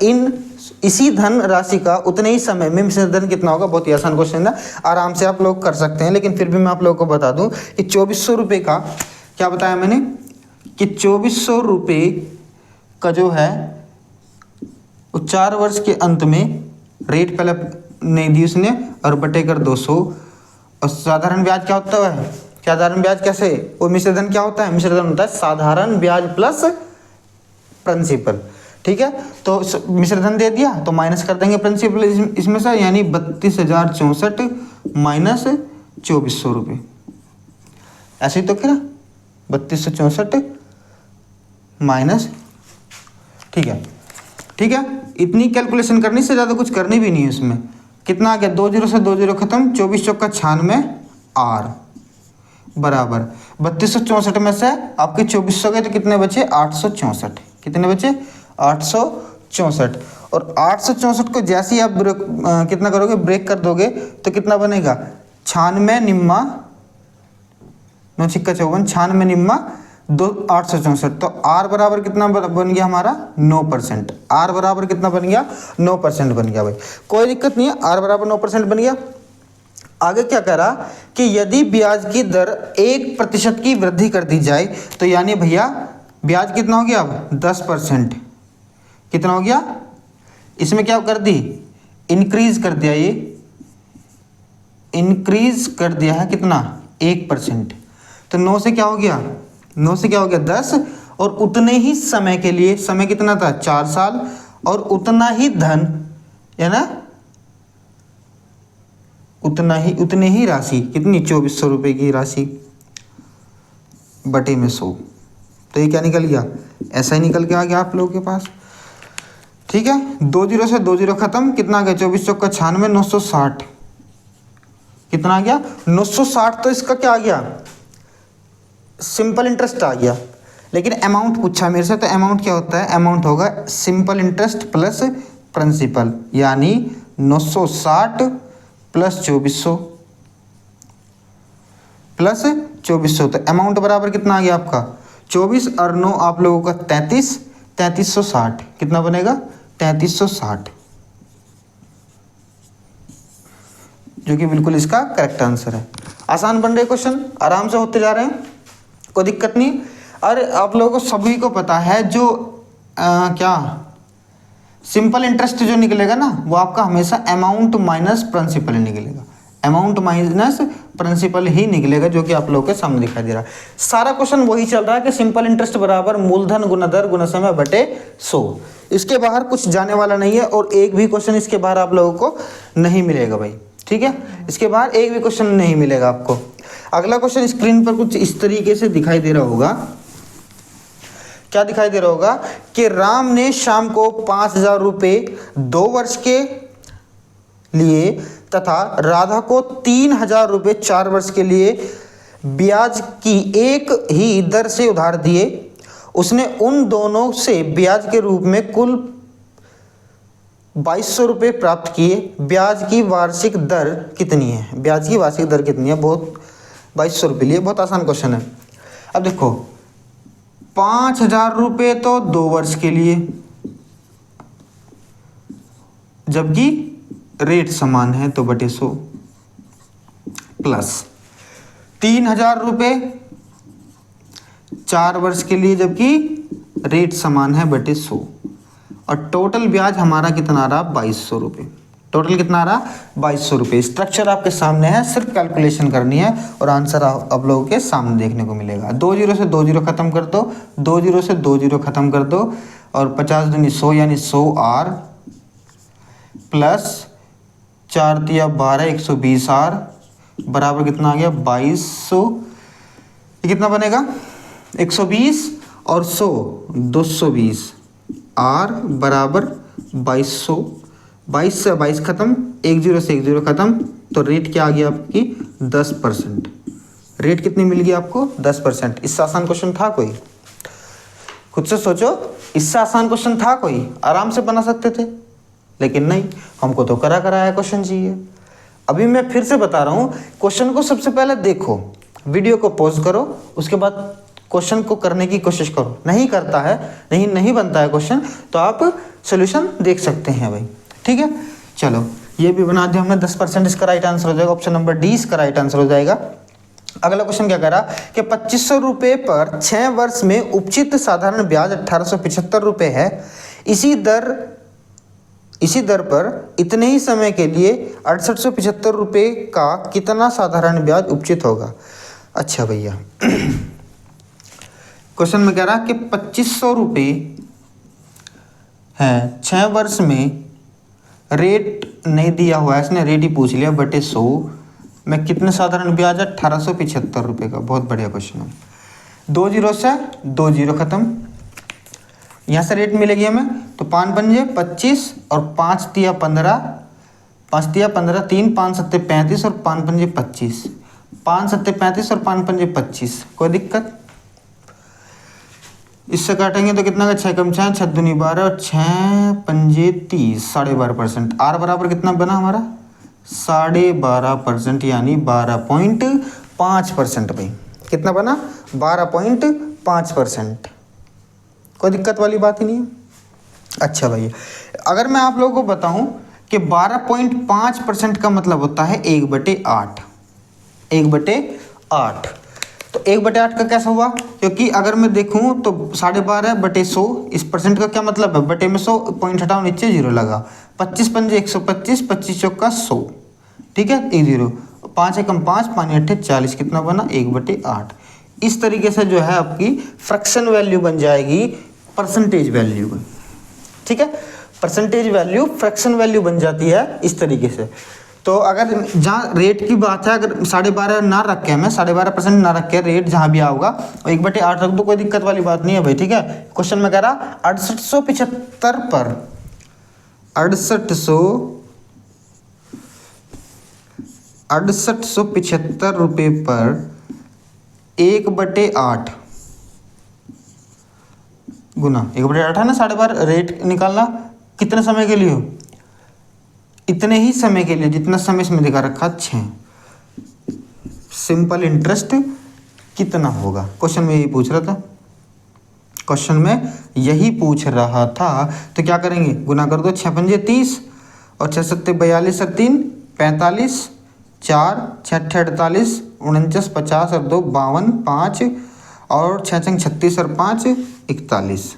इसी धन राशि का उतने ही समय में मिश्र धन कितना होगा? बहुत ही आसान क्वेश्चन है, आराम से आप लोग कर सकते हैं, लेकिन फिर भी मैं आप लोगों को बता दूं कि 2400 रुपये का क्या बताया मैंने कि 2400 रुपये का जो है वो 4 वर्ष के अंत में रेट पहले नहीं दी उसने और बटे कर 200। और साधारण ब्याज क्या होता है? साधारण ब्याज कैसे? वो मिश्र धन क्या होता है? मिश्र धन होता है साधारण ब्याज प्लस प्रिंसिपल। ठीक है, तो मिश्र धन दे दिया तो माइनस कर देंगे प्रिंसिपल इसमें से, यानी 32,064 माइनस 2400 रुपये। ऐसे ही तो क्या 3264 माइनस। ठीक है, ठीक है, इतनी कैलकुलेशन करनी से ज़्यादा कुछ करनी भी नहीं है उसमें। कितना आ गया? 2 0 से 2 0 खत्म, 24 चौका 96 आर बराबर 3264 में से आपके 2400 गए तो कितने बचे? 864। कितने बचे? 864। और 864 को जैसे ही आप कितना करोगे? ब्रेक कर दोगे तो कितना बनेगा? 96 निम्मा 9 छिक्का 54, 96 निम्मा 864। तो आर बराबर कितना बन गया हमारा? 9%। आर बराबर कितना बन गया? 9% बन गया भाई, कोई दिक्कत नहीं है, आर बराबर 9% बन गया। आगे क्या कह रहा कि यदि ब्याज की दर 1% की वृद्धि कर दी जाए तो यानी भैया ब्याज कितना हो गया? अब 10%। कितना हो गया? इसमें क्या कर दी? इंक्रीज कर दिया, ये इंक्रीज कर दिया है कितना? 1%। तो 9 से क्या हो गया? 9 से क्या हो गया? 10। और उतने ही समय के लिए, समय कितना था? 4 साल, और उतना ही धन है ना, उतने ही राशि कितनी? 2400 रुपये की राशि बटे में 100। तो ये क्या निकल गया? ऐसा ही निकल के आ गया आप लोगों के पास। ठीक है, 2 0 से 2 0 खत्म, कितना आ गया? 24 चौका 96 960। कितना आ गया? 960। तो इसका क्या आ गया? सिंपल इंटरेस्ट आ गया, लेकिन अमाउंट पूछा मेरे से, तो अमाउंट क्या होता है? अमाउंट होगा सिंपल इंटरेस्ट प्लस प्रिंसिपल, यानी 960 प्लस 2400 प्लस 2400। तो अमाउंट बराबर कितना आ गया आपका? 24 और 9 आप लोगों का 33, 3360 कितना बनेगा 3360, जो कि बिल्कुल इसका करेक्ट आंसर है। आसान बन रहे क्वेश्चन, आराम से होते जा रहे हैं, कोई दिक्कत नहीं। और आप लोगों को सभी को पता है जो क्या सिंपल इंटरेस्ट जो निकलेगा ना वो आपका हमेशा अमाउंट माइनस प्रिंसिपल ही निकलेगा, अमाउंट माइनस प्रिंसिपल ही निकलेगा, जो कि आप लोगों के सामने दिखाई दे रहा है। सारा क्वेश्चन वही चल रहा है कि सिंपल इंटरेस्ट बराबर मूलधन गुना दर गुना समय बटे 100। इसके बाहर कुछ जाने वाला नहीं है और एक भी क्वेश्चन इसके बाहर आप लोगों को नहीं मिलेगा भाई, ठीक है। इसके बाहर एक भी क्वेश्चन नहीं मिलेगा आपको। अगला क्वेश्चन स्क्रीन पर कुछ इस तरीके से दिखाई दे रहा होगा, क्या दिखाई दे रहा होगा कि राम ने शाम को 5000 रुपये 2 वर्ष के लिए तथा राधा को 3000 रुपये 4 वर्ष के लिए ब्याज की एक ही दर से उधार दिए। उसने उन दोनों से ब्याज के रूप में कुल 2200 रुपये प्राप्त किए। ब्याज की वार्षिक दर कितनी है? ब्याज की वार्षिक दर कितनी है? बहुत 2200 रुपये लिए, बहुत आसान क्वेश्चन है। अब देखो 5000 रुपये तो 2 वर्ष के लिए, जबकि रेट समान है तो बटे 100, प्लस 3000 रुपये 4 वर्ष के लिए जबकि रेट समान है बटे 100, और टोटल ब्याज हमारा कितना आ रहा 2200 रुपये। टोटल कितना आ रहा 2200 रुपये। स्ट्रक्चर आपके सामने है, सिर्फ कैलकुलेशन करनी है और आंसर आप लोगों के सामने देखने को मिलेगा। 2 जीरो से 2 जीरो खत्म कर दो, 2 जीरो से 2 जीरो खत्म कर दो, और 50 दूनी 100 यानी 100 आर प्लस 4 तिया 12 120 आर बराबर कितना आ गया 2200। ये कितना बनेगा 120 और 100 220 आर बराबर 2200। 22 से 22 खत्म, 1 जीरो से 1 जीरो खत्म, तो रेट क्या आ गया आपकी 10%। रेट कितनी मिल गई आपको 10%। इससे आसान क्वेश्चन था कोई? खुद से सोचो, इससे आसान क्वेश्चन था कोई? आराम से बना सकते थे, लेकिन नहीं, हमको तो कराया क्वेश्चन चाहिए। अभी मैं फिर से बता रहा हूँ, क्वेश्चन को सबसे पहले देखो, वीडियो को पॉज करो, उसके बाद क्वेश्चन को करने की कोशिश करो। नहीं करता है, नहीं बनता है क्वेश्चन, तो आप सोल्यूशन देख सकते हैं भाई, ठीक है। चलो ये भी बना दिया हमने, 10% इसका राइट आंसर हो जाएगा, ऑप्शन नंबर डी इसका राइट आंसर हो जाएगा। अगला क्वेश्चन क्या कह रहा कि 2500 रुपये पर 6 वर्ष में उपचित साधारण ब्याज 1875 रुपये है। इसी दर पर इतने ही समय के लिए 6875 रुपये का कितना साधारण ब्याज उपचित होगा? अच्छा भैया क्वेश्चन में कह रहा कि 2500 रुपये है, 6 वर्ष में रेट नहीं दिया हुआ है, इसने रेट ही पूछ लिया बटे 100 में कितने साधारण ब्याज है 1875 रुपये का। बहुत बढ़िया क्वेश्चन है। 2 जीरो से 2 जीरो खत्म, यहाँ से रेट मिलेगी हमें, तो 5 पंजे 25 और 5 तिया 15, 5 तिया 15, 3 5 सत्ते 35 और 5 पंजे 25, 5 सत्ते 35 और 5 पंजे 25। कोई दिक्कत? इससे काटेंगे तो कितना का 6 कम 6 6 दूनी 12 और 6 पंजे 30, 12.5%। आर बराबर कितना बना हमारा 12.5%, यानी 12.5% भाई। कितना बना 12.5%। कोई दिक्कत वाली बात ही नहीं है। अच्छा भाई, अगर मैं आप लोगों को बताऊं कि 12.5% का मतलब होता है 1/8। 1/8 तो 1/8 का कैसा हुआ? क्योंकि अगर मैं देखूं तो 12.5/100, इस परसेंट का क्या मतलब है, बटे में 100, पॉइंट हटाओ नीचे जीरो लगा, 25 पंजे 125, 25 चौका 100, ठीक है, 1 जीरो, 5 एकम 5, 5 अट्ठे 40, कितना बना 1/8। इस तरीके से जो है आपकी फ्रैक्शन वैल्यू बन जाएगी परसेंटेज वैल्यू, ठीक है। परसेंटेज वैल्यू फ्रैक्शन वैल्यू बन जाती है इस तरीके से। तो अगर जहाँ रेट की बात है, अगर 12.5 ना रखे, मैं 12.5% ना रखे, रेट जहाँ भी आओगा 1/8 रख दो, कोई दिक्कत वाली बात नहीं है भाई, ठीक है। क्वेश्चन में कह रहा 6875 पर 6875 रुपये पर 1/8 गुना 1/8 है ना, 12.5 रेट निकालना कितने समय के लिए हो? इतने ही समय के लिए जितना समय इसमें दिखा रखा 6। सिंपल इंटरेस्ट कितना होगा, क्वेश्चन में यही पूछ रहा था। क्वेश्चन में यही पूछ रहा था। तो क्या करेंगे, गुना कर दो, 6 पंजे 30 और 6 सत्ते 42 और 3 45, 4 6 अट्ठे 48, 49 50 और 2 52, 5 और 6 छंग 36 और 5 41।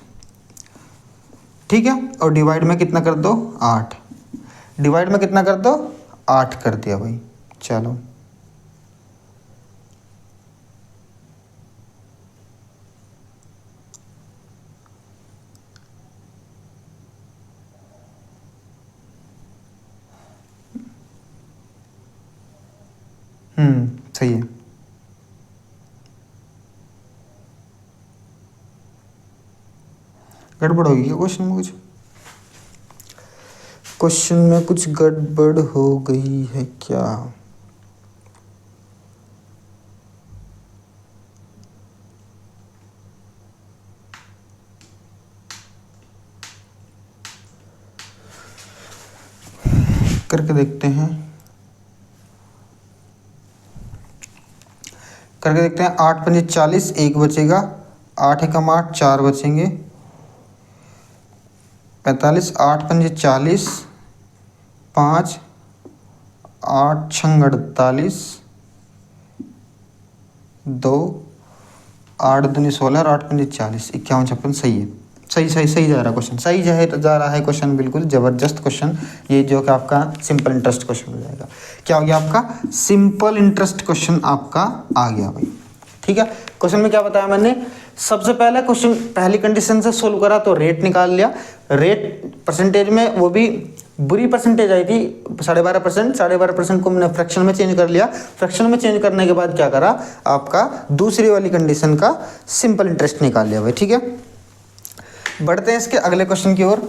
ठीक है, और डिवाइड में कितना कर दो, 8। डिवाइड में कितना कर दो, 8 कर दिया भाई। चलो सही है। गड़बड़ होगी क्या क्वेश्चन में, कुछ क्वेश्चन में कुछ गड़बड़ हो गई है क्या? करके देखते हैं, करके देखते हैं। 8 पंजे 40, 1 बचेगा, 8 एकम 8, 4 बचेंगे, 45, 8 पंजे 40, 5 8 छंग 48, 2 8 दूनी 16 और 8 पंजे 40, 51 56। सही है, सही सही सही जा रहा क्वेश्चन, सही जा रहा है क्वेश्चन, बिल्कुल ज़बरदस्त क्वेश्चन। ये जो कि आपका सिंपल इंटरेस्ट क्वेश्चन हो जाएगा। क्या हो गया आपका, सिंपल इंटरेस्ट क्वेश्चन आपका आ गया भाई। ठीक है, क्वेश्चन में क्या बताया मैंने, सबसे पहले क्वेश्चन पहली कंडीशन से सोल्व करा तो रेट निकाल लिया। रेट परसेंटेज में वो भी बुरी परसेंटेज आई थी 12.5%, 12.5% को मैंने फ्रैक्शन में चेंज कर लिया। फ्रैक्शन में चेंज करने के बाद क्या करा, आपका दूसरी वाली कंडीशन का सिंपल इंटरेस्ट निकाल लिया भाई। ठीक है, बढ़ते हैं इसके अगले क्वेश्चन की ओर।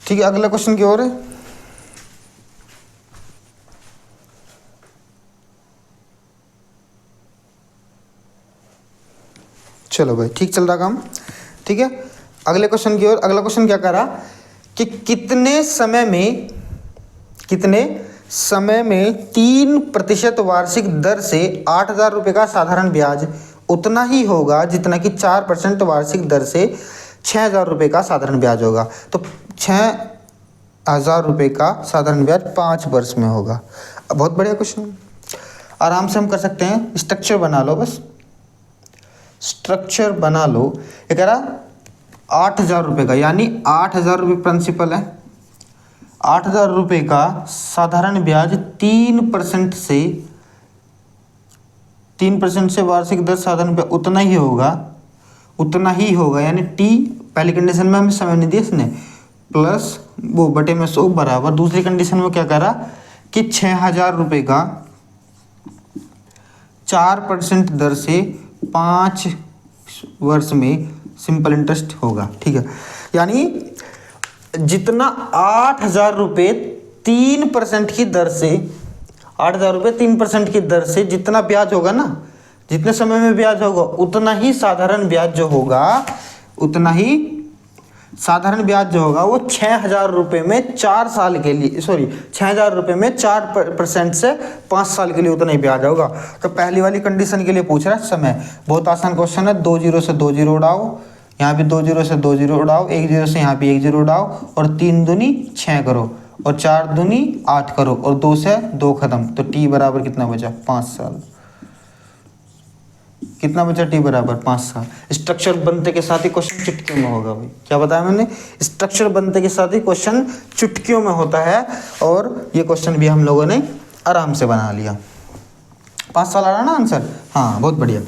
ठीक है, अगला क्वेश्चन की ओर है। चलो भाई, ठीक चल रहा काम। ठीक है, अगले क्वेश्चन की ओर। अगला क्वेश्चन क्या करा कि कितने समय में 3% वार्षिक दर से 8,000 रुपये का साधारण ब्याज उतना ही होगा जितना कि 4% वार्षिक दर से 6,000 रुपये का साधारण ब्याज होगा। तो 6,000 रुपये का साधारण ब्याज 5 वर्ष में होगा। बहुत बढ़िया क्वेश्चन, आराम से हम कर सकते हैं। स्ट्रक्चर बना लो, बस स्ट्रक्चर बना लो। ये कह रहा 8,000 रुपये का, यानी 8,000 रुपये प्रिंसिपल है, 8,000 रुपये का साधारण ब्याज 3% से वार्षिक दर साधारण ब्याज उतना ही होगा, यानी टी पहली कंडीशन में हमें समय नहीं दिया इसने, प्लस वो बटे में 100 बराबर। दूसरी कंडीशन में क्या करा कि 6,000 रुपये का 4% दर से 5 वर्ष में सिंपल इंटरेस्ट होगा। ठीक है, यानी जितना 8,000 रुपये 3% की दर से, 8,000 रुपये 3% की दर से जितना ब्याज होगा ना, जितने समय में ब्याज होगा उतना ही साधारण ब्याज जो होगा, वो 6,000 रुपये में 4 साल के लिए, 6,000 रुपये में 4% से 5 साल के लिए उतना ही ब्याज होगा। तो पहली वाली कंडीशन के लिए पूछ रहा है समय। बहुत आसान क्वेश्चन है। 2 0 से 2 0 उड़ाओ, यहाँ भी 2 0 से 2 0 उड़ाओ, 1 0 से यहाँ भी 1 0 उड़ाओ, और 3 दूनी 6 करो, और 4 दूनी 8 करो, और 2 से 2 खत्म। तो टी बराबर कितना बचा, 5 साल। कितना बचा, टी बराबर 5 साल। स्ट्रक्चर बनते के साथ ही क्वेश्चन चुटकियों में होगा भाई। क्या बताया मैंने, स्ट्रक्चर बनते के साथ ही क्वेश्चन चुटकियों में होता है, और ये क्वेश्चन भी हम लोगों ने आराम से बना लिया। 5 साल आ रहा ना आंसर, हाँ बहुत बढ़िया।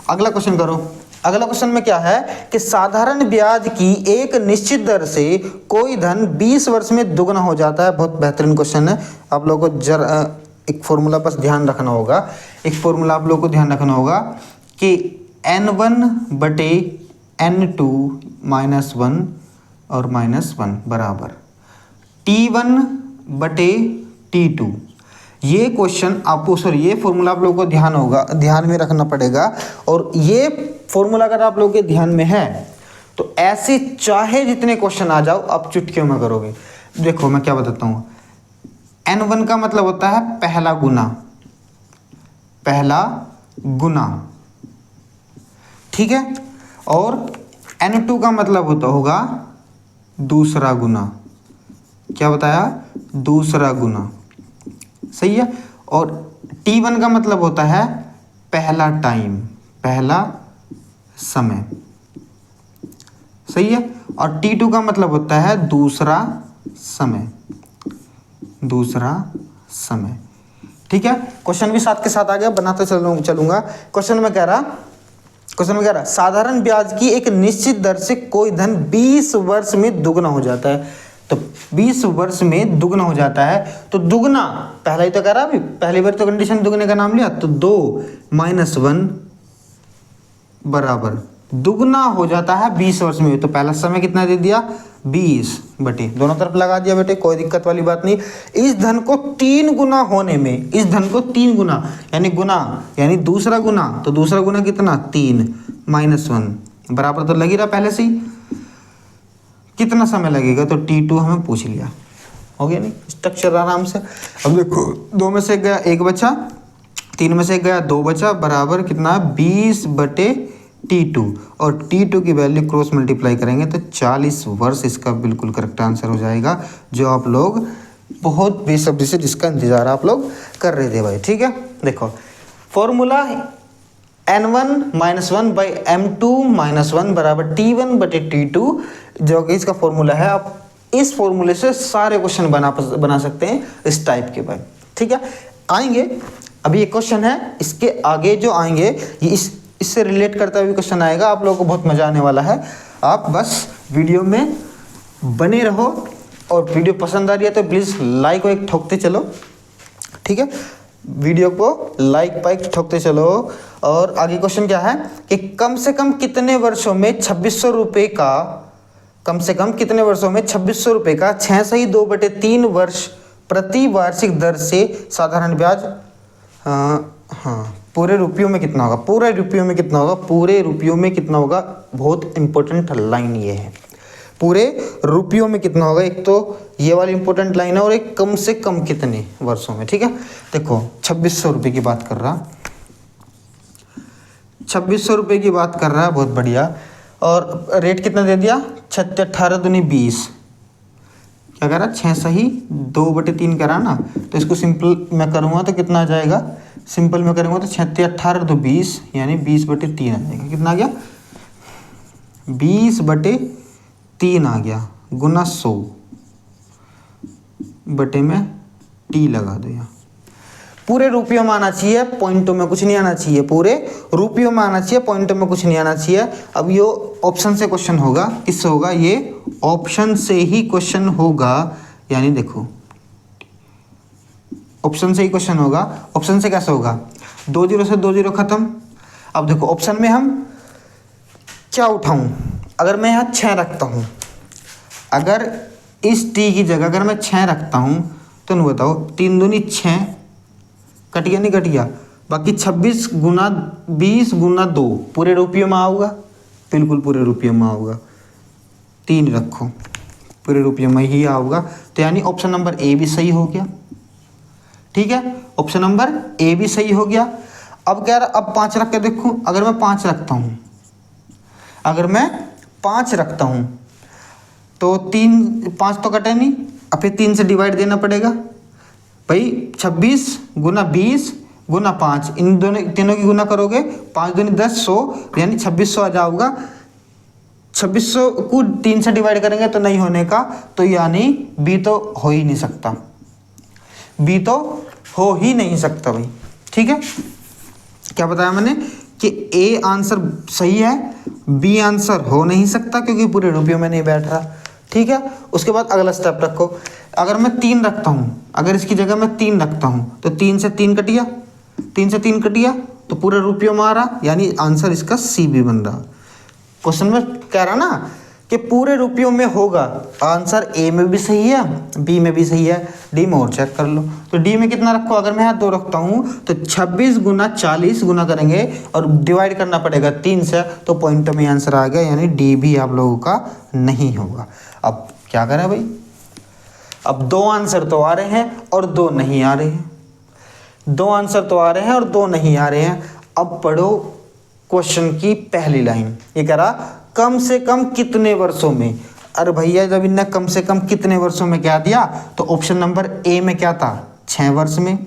अगला क्वेश्चन करो। अगला क्वेश्चन में क्या है कि साधारण ब्याज की एक निश्चित दर से कोई धन 20 वर्ष में दुगना हो जाता है। बहुत बेहतरीन क्वेश्चन है। आप लोगों को एक फॉर्मूला बस ध्यान रखना होगा, कि n1 बटे n2 -1 और -1 बराबर t1 बटे t2। ये क्वेश्चन आपको ये फॉर्मूला आप लोगों को ध्यान में रखना पड़ेगा। और ये फॉर्मूला अगर आप लोगों के ध्यान में है तो ऐसे चाहे जितने क्वेश्चन आ जाओ आप चुटकियों में करोगे। देखो मैं क्या बताता हूँ, n1 का मतलब होता है पहला गुना, ठीक है। और n2 का मतलब होता होगा दूसरा गुना, क्या बताया, दूसरा गुना, सही है। और t1 का मतलब होता है पहला टाइम, पहला समय, सही है। और t2 का मतलब होता है दूसरा समय, दूसरा समय, ठीक है। क्वेश्चन भी साथ के साथ आ गया, बनाते चलूंगा। क्वेश्चन में कह रहा साधारण ब्याज की एक निश्चित दर से कोई धन 20 वर्ष में दुगना हो जाता है। तो 20 वर्ष में दुगना हो जाता है, तो दुगना पहला ही तो कह रहा, अभी पहली बार तो कंडीशन दुगने का नाम लिया, तो 2 - 1 बराबर दुगना हो जाता है 20 वर्ष में। तो पहला समय कितना दे दिया, 20 बटे, दोनों तरफ लगा दिया बेटे, कोई दिक्कत वाली बात नहीं। इस धन को 3 गुना होने में, इस धन को 3 गुना यानी दूसरा गुना, तो दूसरा गुना कितना, 3 - 1 बराबर तो लग ही रहा पहले से ही। कितना समय लगेगा, तो t2 हमें पूछ लिया, हो गया नहीं, स्ट्रक्चर आराम से। अब देखो 2 में से गया 1 बचा, 3 में से गया 2 बचा, बराबर कितना, 20 बटे t2, और t2 की वैल्यू क्रॉस मल्टीप्लाई करेंगे तो 40 वर्ष इसका बिल्कुल करेक्ट आंसर हो जाएगा, जो आप लोग बहुत बेसब्री से जिसका इंतजार आप लोग कर रहे थे भाई, ठीक है। देखो फॉर्मूला n1 - 1 m2 - 1 बराबर t1 बटे t2, जो कि इसका फॉर्मूला है। आप इस फॉर्मूले से सारे क्वेश्चन बना सकते हैं इस टाइप के भाई, ठीक है। आएंगे, अभी ये क्वेश्चन है, इसके आगे जो आएंगे ये इससे रिलेट करता हुआ क्वेश्चन आएगा, आप लोगों को बहुत मजा आने वाला है। आप बस वीडियो में बने रहो, और वीडियो पसंद आ रही है तो प्लीज़ लाइक को एक ठोकते चलो, ठीक है, वीडियो को लाइक पाइक ठोकते चलो। और आगे क्वेश्चन क्या है कि कम से कम कितने वर्षों में 2600 रुपये का, कम से कम कितने वर्षों में 2600 रुपये का 6/2/3 वर्ष प्रति वार्षिक दर से साधारण ब्याज, हाँ पूरे रुपयों में कितना होगा, पूरे रुपयों में कितना होगा, पूरे रुपयों में कितना होगा, बहुत इंपॉर्टेंट लाइन ये है, पूरे रुपयों में कितना होगा। एक तो ये वाली इंपॉर्टेंट लाइन है, और एक कम से कम कितने वर्षों में, ठीक है। देखो 2600 रुपये की बात कर रहा, 2600 रुपये की बात कर रहा है, बहुत बढ़िया। और रेट कितना दे दिया, 6 × 18 दूनी 20, क्या करा, 6/2/3 करा ना। तो इसको सिंपल मैं करूँगा तो कितना आ जाएगा, सिंपल में करूँगा तो 6 × 18 तो 20, यानी 20/3 आ जाएगा। कितना आ गया, 20/3 आ गया, गुना 100 बटे में टी लगा दो यहाँ। पूरे रुपयों में आना चाहिए, पॉइंटों में कुछ नहीं आना चाहिए, पूरे रुपयों में आना चाहिए, पॉइंटों में कुछ नहीं आना चाहिए। अब ये ऑप्शन से क्वेश्चन होगा, किससे होगा, ये ऑप्शन से ही क्वेश्चन होगा, यानी देखो ऑप्शन से ही क्वेश्चन होगा। ऑप्शन से कैसे होगा, 2 0 से 2 0 खत्म। अब देखो ऑप्शन में हम क्या उठाऊं, अगर मैं यहाँ 6 रखता हूँ, अगर इस टी की जगह अगर मैं 6 रखता हूँ, तो नहीं बताओ, 3 दूनी 6, कट गया नहीं कट गया, बाकी 26 गुना 20 गुना 2 पूरे रुपयों में आऊगा, बिल्कुल पूरे रुपयों में आऊगा, 3 रखो पूरे रुपयों में ही आऊगा। तो यानी ऑप्शन नंबर ए भी सही हो गया, ठीक है, ऑप्शन नंबर ए भी सही हो गया। अब क्या रहा, अब 5 रख के देखूं, अगर मैं 5 रखता हूं, अगर मैं 5 रखता हूं तो 5 तो कटे नहीं, अब फिर 3 से डिवाइड देना पड़ेगा भाई। 26 गुना 20 गुना 5, इन दोनों तीनों की गुना करोगे, 5 दूनी 10, 100, यानी 2600 आ जाऊगा। 2600 को 3 से डिवाइड करेंगे तो नहीं होने का, तो यानी बी तो हो ही नहीं सकता, बी तो हो ही नहीं सकता भाई, ठीक है। क्या बताया मैंने कि ए आंसर सही है, बी आंसर हो नहीं सकता क्योंकि पूरे रुपयों में नहीं बैठ रहा, ठीक है। उसके बाद अगला स्टेप रखो, अगर मैं 3 रखता हूँ, अगर इसकी जगह मैं 3 रखता हूँ तो 3 से 3 कट गया, 3 से 3 कट गया तो पूरे रुपयों में आ रहा, यानी आंसर इसका सी भी बन रहा। क्वेश्चन में कह रहा ना कि पूरे रुपयों में होगा, आंसर ए में भी सही है, बी में भी सही है, डी में और चेक कर लो। तो डी में कितना रखो, अगर मैं यहाँ 2 रखता हूँ तो 26 गुना 40 गुना करेंगे और डिवाइड करना पड़ेगा 3 से, तो पॉइंट में आंसर आ गया, यानी डी भी आप लोगों का नहीं होगा। अब क्या करें भाई, अब 2 आंसर तो आ रहे हैं और 2 नहीं आ रहे हैं, 2 आंसर तो आ रहे हैं और 2 नहीं आ रहे हैं। अब पढ़ो क्वेश्चन की पहली लाइन ये कह रहा कम से कम कितने वर्षों में। अरे भैया जब इनने कम से कम कितने वर्षों में क्या दिया तो ऑप्शन नंबर ए में क्या था 6 वर्ष में।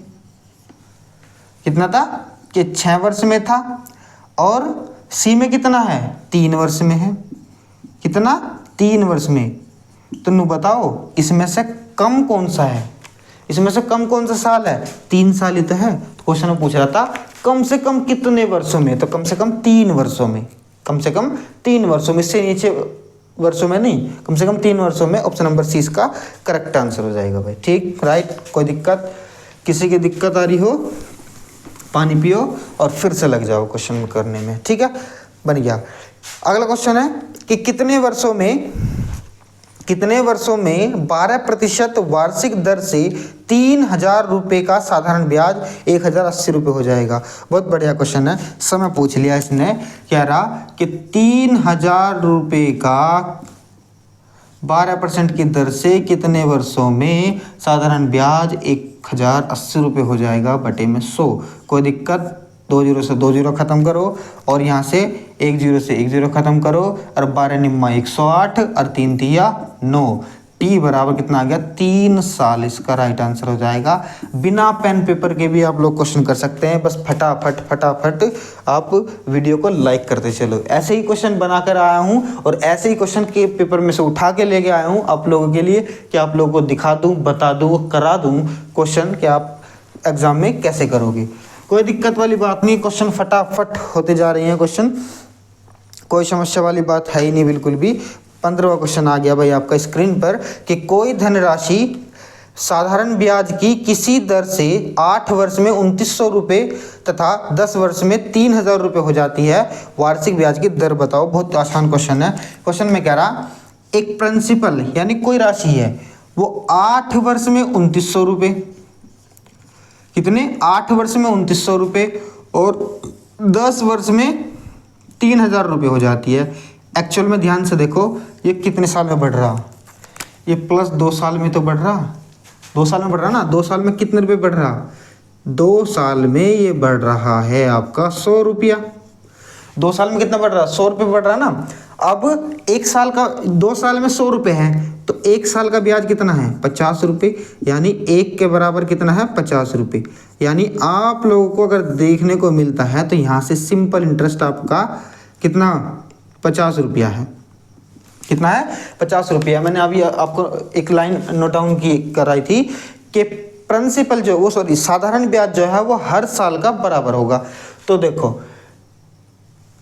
कितना था कि 6 वर्ष में था। और सी में कितना है 3 वर्ष में है। कितना 3 वर्ष में। तो नु बताओ इसमें से कम कौन सा है। इसमें से कम कौन सा साल है 3 साल ही तो है। तो क्वेश्चन में पूछ रहा था कम से कम कितने वर्षों में तो कम से कम 3 वर्षों में। कम से कम 3 वर्षों में, इससे नीचे वर्षों में नहीं, कम से कम 3 वर्षों में। ऑप्शन नंबर सी इसका करेक्ट आंसर हो जाएगा भाई। ठीक राइट। कोई दिक्कत, किसी की दिक्कत आ रही हो पानी पियो और फिर से लग जाओ क्वेश्चन करने में। ठीक है बन गया। अगला क्वेश्चन है कि कितने वर्षों में 12% वार्षिक दर से 3,000 रुपये का साधारण ब्याज 1,080 रुपये हो जाएगा। बहुत बढ़िया क्वेश्चन है। समय पूछ लिया इसने। कह रहा कि 3,000 रुपये का 12% की दर से कितने वर्षों में साधारण ब्याज 1,080 रुपये हो जाएगा बटे में 100। कोई दिक्कत, 2 जीरो से 2 जीरो खत्म करो और यहाँ से 1 जीरो से 1 जीरो खत्म करो और 12 निम्मा 108 और 3 तिया 9। टी बराबर कितना आ गया 3 साल। इसका राइट आंसर हो जाएगा। बिना पेन पेपर के भी आप लोग क्वेश्चन कर सकते हैं। बस फटाफट आप वीडियो को लाइक करते चलो। ऐसे ही क्वेश्चन बनाकर आया हूँ और ऐसे ही क्वेश्चन के पेपर में से उठा के लेके आया हूँ आप लोगों के लिए कि आप लोगों को दिखा दूँ, बता दूँ, करा दूँ क्वेश्चन कि आप एग्जाम में कैसे करोगे। कोई दिक्कत वाली बात नहीं, क्वेश्चन फटाफट होते जा रहे हैं। क्वेश्चन कोई समस्या वाली बात है ही नहीं बिल्कुल भी। 15वां क्वेश्चन आ गया भाई आपका स्क्रीन पर कि कोई धनराशि साधारण ब्याज की किसी दर से 8 वर्ष में 2,900 रुपये तथा 10 वर्ष में 3,000 रुपये हो जाती है। वार्षिक ब्याज की दर बताओ। बहुत आसान क्वेश्चन है। क्वेश्चन में कह रहा एक प्रिंसिपल यानी कोई राशि है वो 8 वर्ष में 2,900 रुपये, कितने 8 वर्ष में 2,900 रुपये और 10 वर्ष में 3,000 रुपये हो जाती है। एक्चुअल में ध्यान से देखो ये कितने साल में बढ़ रहा, ये प्लस 2 साल में तो बढ़ रहा, 2 साल में बढ़ रहा ना। 2 साल में कितने रुपये बढ़ रहा 2 साल में ये बढ़ रहा है आपका 100 रुपया। 2 साल में कितना बढ़ रहा 100 रुपये बढ़ रहा ना। अब 1 साल का 2 साल में 100 रुपये है तो 1 साल का ब्याज कितना है 50 रुपये, यानी 1 के बराबर कितना है 50 रुपये। यानी आप लोगों को अगर देखने को मिलता है तो यहाँ से सिंपल इंटरेस्ट आपका कितना 50 रुपया है। कितना है 50 रुपया। मैंने अभी आपको एक लाइन नोट डाउन की कराई थी कि प्रिंसिपल जो वो साधारण ब्याज जो है वो हर साल का बराबर होगा। तो देखो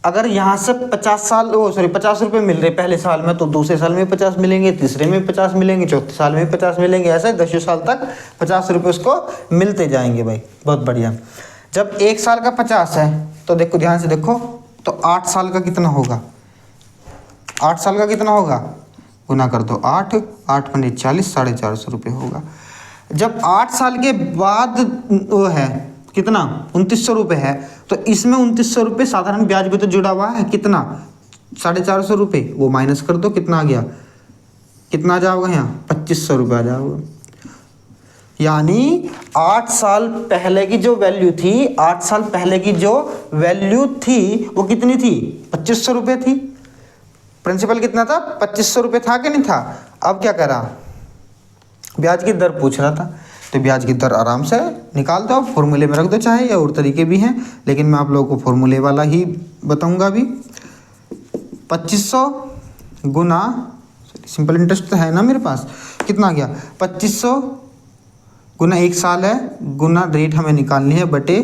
अगर यहाँ से 50 रुपये मिल रहे पहले साल में तो दूसरे साल में 50 मिलेंगे, तीसरे में 50 मिलेंगे, चौथे साल में 50 मिलेंगे, ऐसे 10 साल तक 50 रुपये उसको मिलते जाएंगे भाई। बहुत बढ़िया। जब 1 साल का 50 है तो देखो ध्यान से देखो तो 8 साल का कितना होगा 8 साल का कितना होगा गुना कर दो 8 पंजे 40 450 रुपये होगा। जब 8 साल के बाद वो है कितना 2,900 रुपये है तो इसमें 2,900 रुपये साधारण ब्याज भी तो जुड़ा हुआ है कितना 450 रुपये, वो माइनस कर दो कितना आ गया, कितना आ जाओगा यहाँ 2,500 रुपये आ जाओगा। यानी 8 साल पहले की जो वैल्यू थी 8 साल पहले की जो वैल्यू थी वो कितनी थी 2,500 रुपये थी। प्रिंसिपल कितना था 2,500 रुपये था कि नहीं था। अब क्या करा ब्याज की दर पूछ रहा था तो ब्याज की दर आराम से निकाल दो, फॉर्मूले में रख दो चाहे, या और तरीके भी हैं लेकिन मैं आप लोगों को फॉर्मूले वाला ही बताऊंगा अभी। 2,500 गुना सिंपल इंटरेस्ट तो है ना मेरे पास, कितना आ गया 2,500 गुना 1 साल है गुना रेट हमें निकालनी है बटे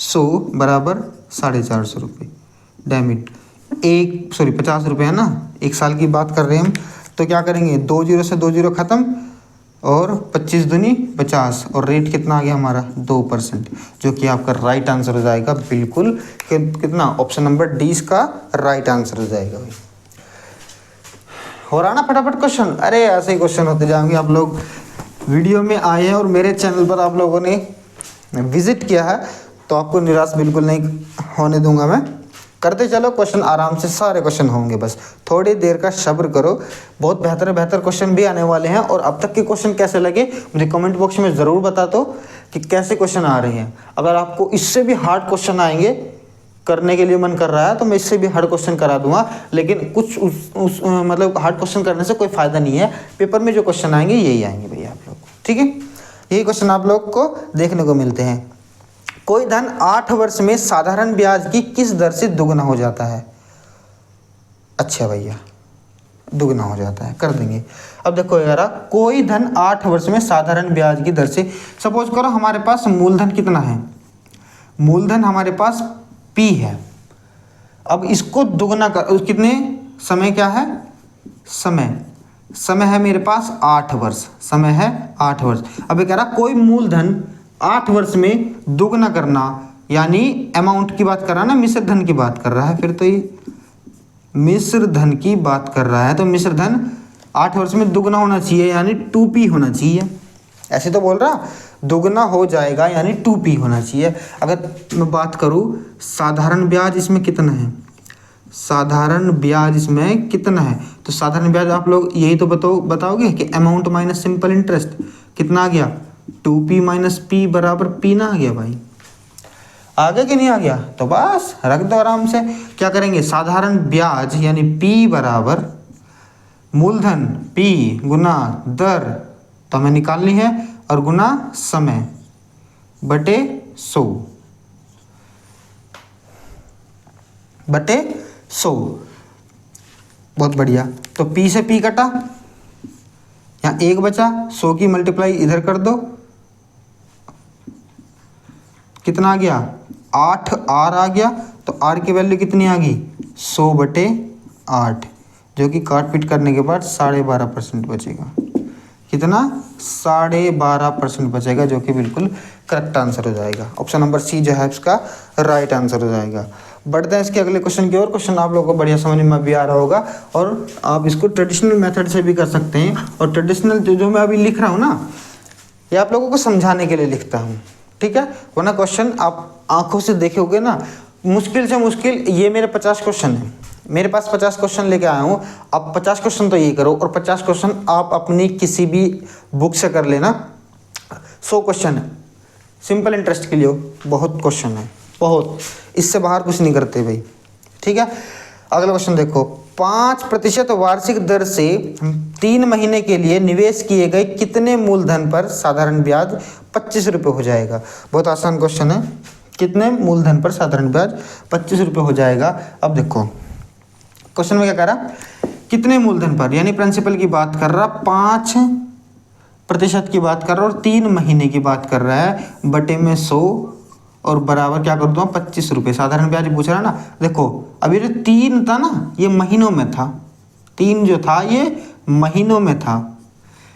100 बराबर 450 रुपये। डैमिट 50 रुपये है ना, 1 साल की बात कर रहे हैं हम। तो क्या करेंगे 2 जीरो से 2 जीरो ख़त्म और 25 दूनी 50 और रेट कितना आ गया हमारा 2%, जो कि आपका राइट आंसर हो जाएगा बिल्कुल। कितना ऑप्शन नंबर डी इसका राइट आंसर हो जाएगा भाई। हो रहा ना फटाफट क्वेश्चन। अरे ऐसे ही क्वेश्चन होते जाएंगे। आप लोग वीडियो में आए हैं और मेरे चैनल पर आप लोगों ने विजिट किया है तो आपको निराश बिल्कुल नहीं होने दूंगा मैं। करते चलो क्वेश्चन आराम से, सारे क्वेश्चन होंगे, बस थोड़ी देर का सब्र करो। बहुत बेहतर क्वेश्चन भी आने वाले हैं। और अब तक के क्वेश्चन कैसे लगे मुझे कमेंट बॉक्स में ज़रूर बता दो कि कैसे क्वेश्चन आ रहे हैं। अगर आपको इससे भी हार्ड क्वेश्चन आएंगे करने के लिए मन कर रहा है तो मैं इससे भी हार्ड क्वेश्चन करा दूंगा, लेकिन कुछ उस मतलब हार्ड क्वेश्चन करने से कोई फायदा नहीं है। पेपर में जो क्वेश्चन आएंगे यही आएंगे भैया आप लोग, ठीक है। यही क्वेश्चन आप लोग को देखने को मिलते हैं। कोई धन 8 वर्ष में साधारण ब्याज की किस दर से दुगना हो जाता है? अच्छा भैया, दुगना हो जाता है, कर देंगे। अब देखो यार, कोई धन 8 वर्ष में साधारण ब्याज की दर से, सपोज करो हमारे पास मूलधन कितना है, मूलधन हमारे पास P है। अब इसको दुगना कर, कितने समय क्या है, समय है मेरे पास 8 वर्ष, समय है 8 वर्ष। अब ये कह रहा कोई मूलधन 8 वर्ष में दुगना करना, यानी अमाउंट की बात कर रहा है ना, मिश्र धन की बात कर रहा है, फिर तो ये मिश्र धन की बात कर रहा है, तो मिश्र धन 8 वर्ष में दुगना होना चाहिए, यानी 2p होना चाहिए। ऐसे तो बोल रहा दुगना हो जाएगा यानी 2p होना चाहिए। अगर मैं बात करूं साधारण ब्याज इसमें कितना है, साधारण ब्याज इसमें कितना है, तो साधारण ब्याज आप लोग यही तो बताओगे कि अमाउंट माइनस सिंपल इंटरेस्ट कितना आ गया, 2p माइनस p बराबर p ना आ गया भाई, आगे कि नहीं आ गया? तो बस रख दो आराम से। क्या करेंगे, साधारण ब्याज यानी p बराबर मूलधन p गुना दर तो हमें निकालनी है, और गुना समय बटे 100 बहुत बढ़िया। तो p से p कटा, यहाँ 1 बचा, 100 की मल्टीप्लाई इधर कर दो, कितना आ गया 8r आ गया, तो r की वैल्यू कितनी आ गई 100 बटे 8, जो कि काट पीट करने के बाद 12.5% बचेगा। कितना 12.5% बचेगा, जो कि बिल्कुल करेक्ट आंसर हो जाएगा। ऑप्शन नंबर सी जो है इसका राइट आंसर हो जाएगा। बढ़ते हैं इसके अगले क्वेश्चन की ओर। क्वेश्चन आप लोगों को बढ़िया समझ में भी आ रहा होगा, और आप इसको ट्रेडिशनल मेथड से भी कर सकते हैं। और ट्रेडिशनल जो मैं अभी लिख रहा हूँ ना, ये आप लोगों को समझाने के लिए लिखता हूँ, ठीक है, वरना क्वेश्चन आप आंखों से देखोगे ना, मुश्किल से मुश्किल ये मेरे 50 क्वेश्चन है, मेरे पास 50 क्वेश्चन लेके आया हूँ। अब 50 क्वेश्चन तो यही करो, और 50 क्वेश्चन आप अपनी किसी भी बुक से कर लेना। 100 क्वेश्चन है सिंपल इंटरेस्ट के लिए, बहुत क्वेश्चन है, बहुत, इससे बाहर कुछ नहीं करते भाई, ठीक है। अगला क्वेश्चन देखो, 5% वार्षिक दर से 3 महीने के लिए निवेश किए गए कितने मूलधन पर साधारण ब्याज 25 रुपये हो जाएगा? बहुत आसान क्वेश्चन है, कितने मूलधन पर साधारण ब्याज 25 रुपये हो जाएगा। अब देखो क्वेश्चन में क्या कह रहा, कितने मूलधन पर, यानी प्रिंसिपल की बात कर रहा, 5% की बात कर रहा, और 3 महीने की बात कर रहा है, बटे में 100 और बराबर क्या कर दूंगा 25 रुपये। साधारण ब्याज पूछ रहा है ना, देखो अभी जो 3 था ना, ये महीनों में था, 3 जो था ये महीनों में था,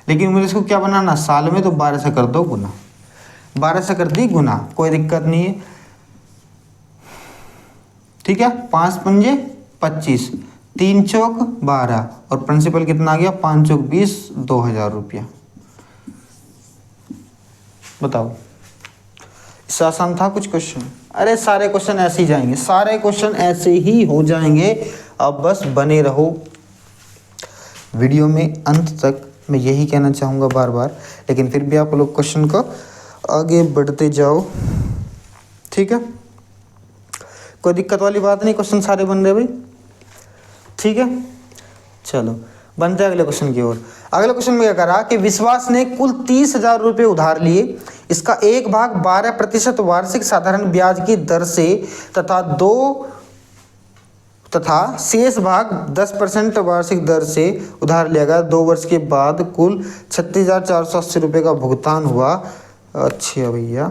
लेकिन मुझे इसको क्या बनाना साल में, तो 12 से कर दो गुना, 12 से कर दी गुना, कोई दिक्कत नहीं है, ठीक है। 5 पंजे 25, 3 चौक 12, और प्रिंसिपल कितना आ गया 5 चौक 20, 2000 रुपया। बताओ, इससे आसान था कुछ क्वेश्चन? अरे सारे क्वेश्चन ऐसे ही जाएंगे, सारे क्वेश्चन ऐसे ही हो जाएंगे, अब बस बने रहो वीडियो में अंत तक। मैं यही कहना चाहूँगा बार बार, लेकिन फिर भी आप लोग क्वेश्चन को आगे बढ़ते जाओ, ठीक है, कोई दिक्कत वाली बात नहीं, क्वेश्चन सारे बन रहे भाई, ठीक है। चलो बनते हैं अगले क्वेश्चन की ओर। अगले क्वेश्चन में क्या करा कि विश्वास ने कुल 30,000 रुपये उधार लिए, इसका 1/12 12% वार्षिक साधारण ब्याज की दर से तथा शेष भाग 10% वार्षिक दर से उधार लिया गया। 2 वर्ष के बाद कुल 36,480 रुपये का भुगतान हुआ। अच्छा भैया,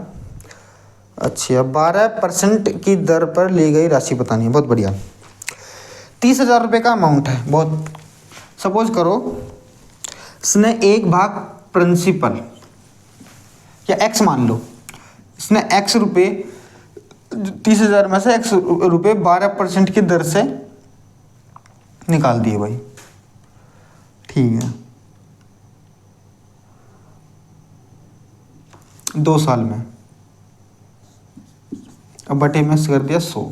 अच्छा 12% की दर पर ली गई राशि बतानी है। बहुत बढ़िया, 30,000 रुपये का अमाउंट है। बहुत, सपोज करो इसने 1/भाग प्रिंसिपल या x मान लो, इसने x रुपये 30,000 में से x रुपये 12% की दर से निकाल दिए भाई, ठीक है, 2 साल में। अब बटे में कर दिया 100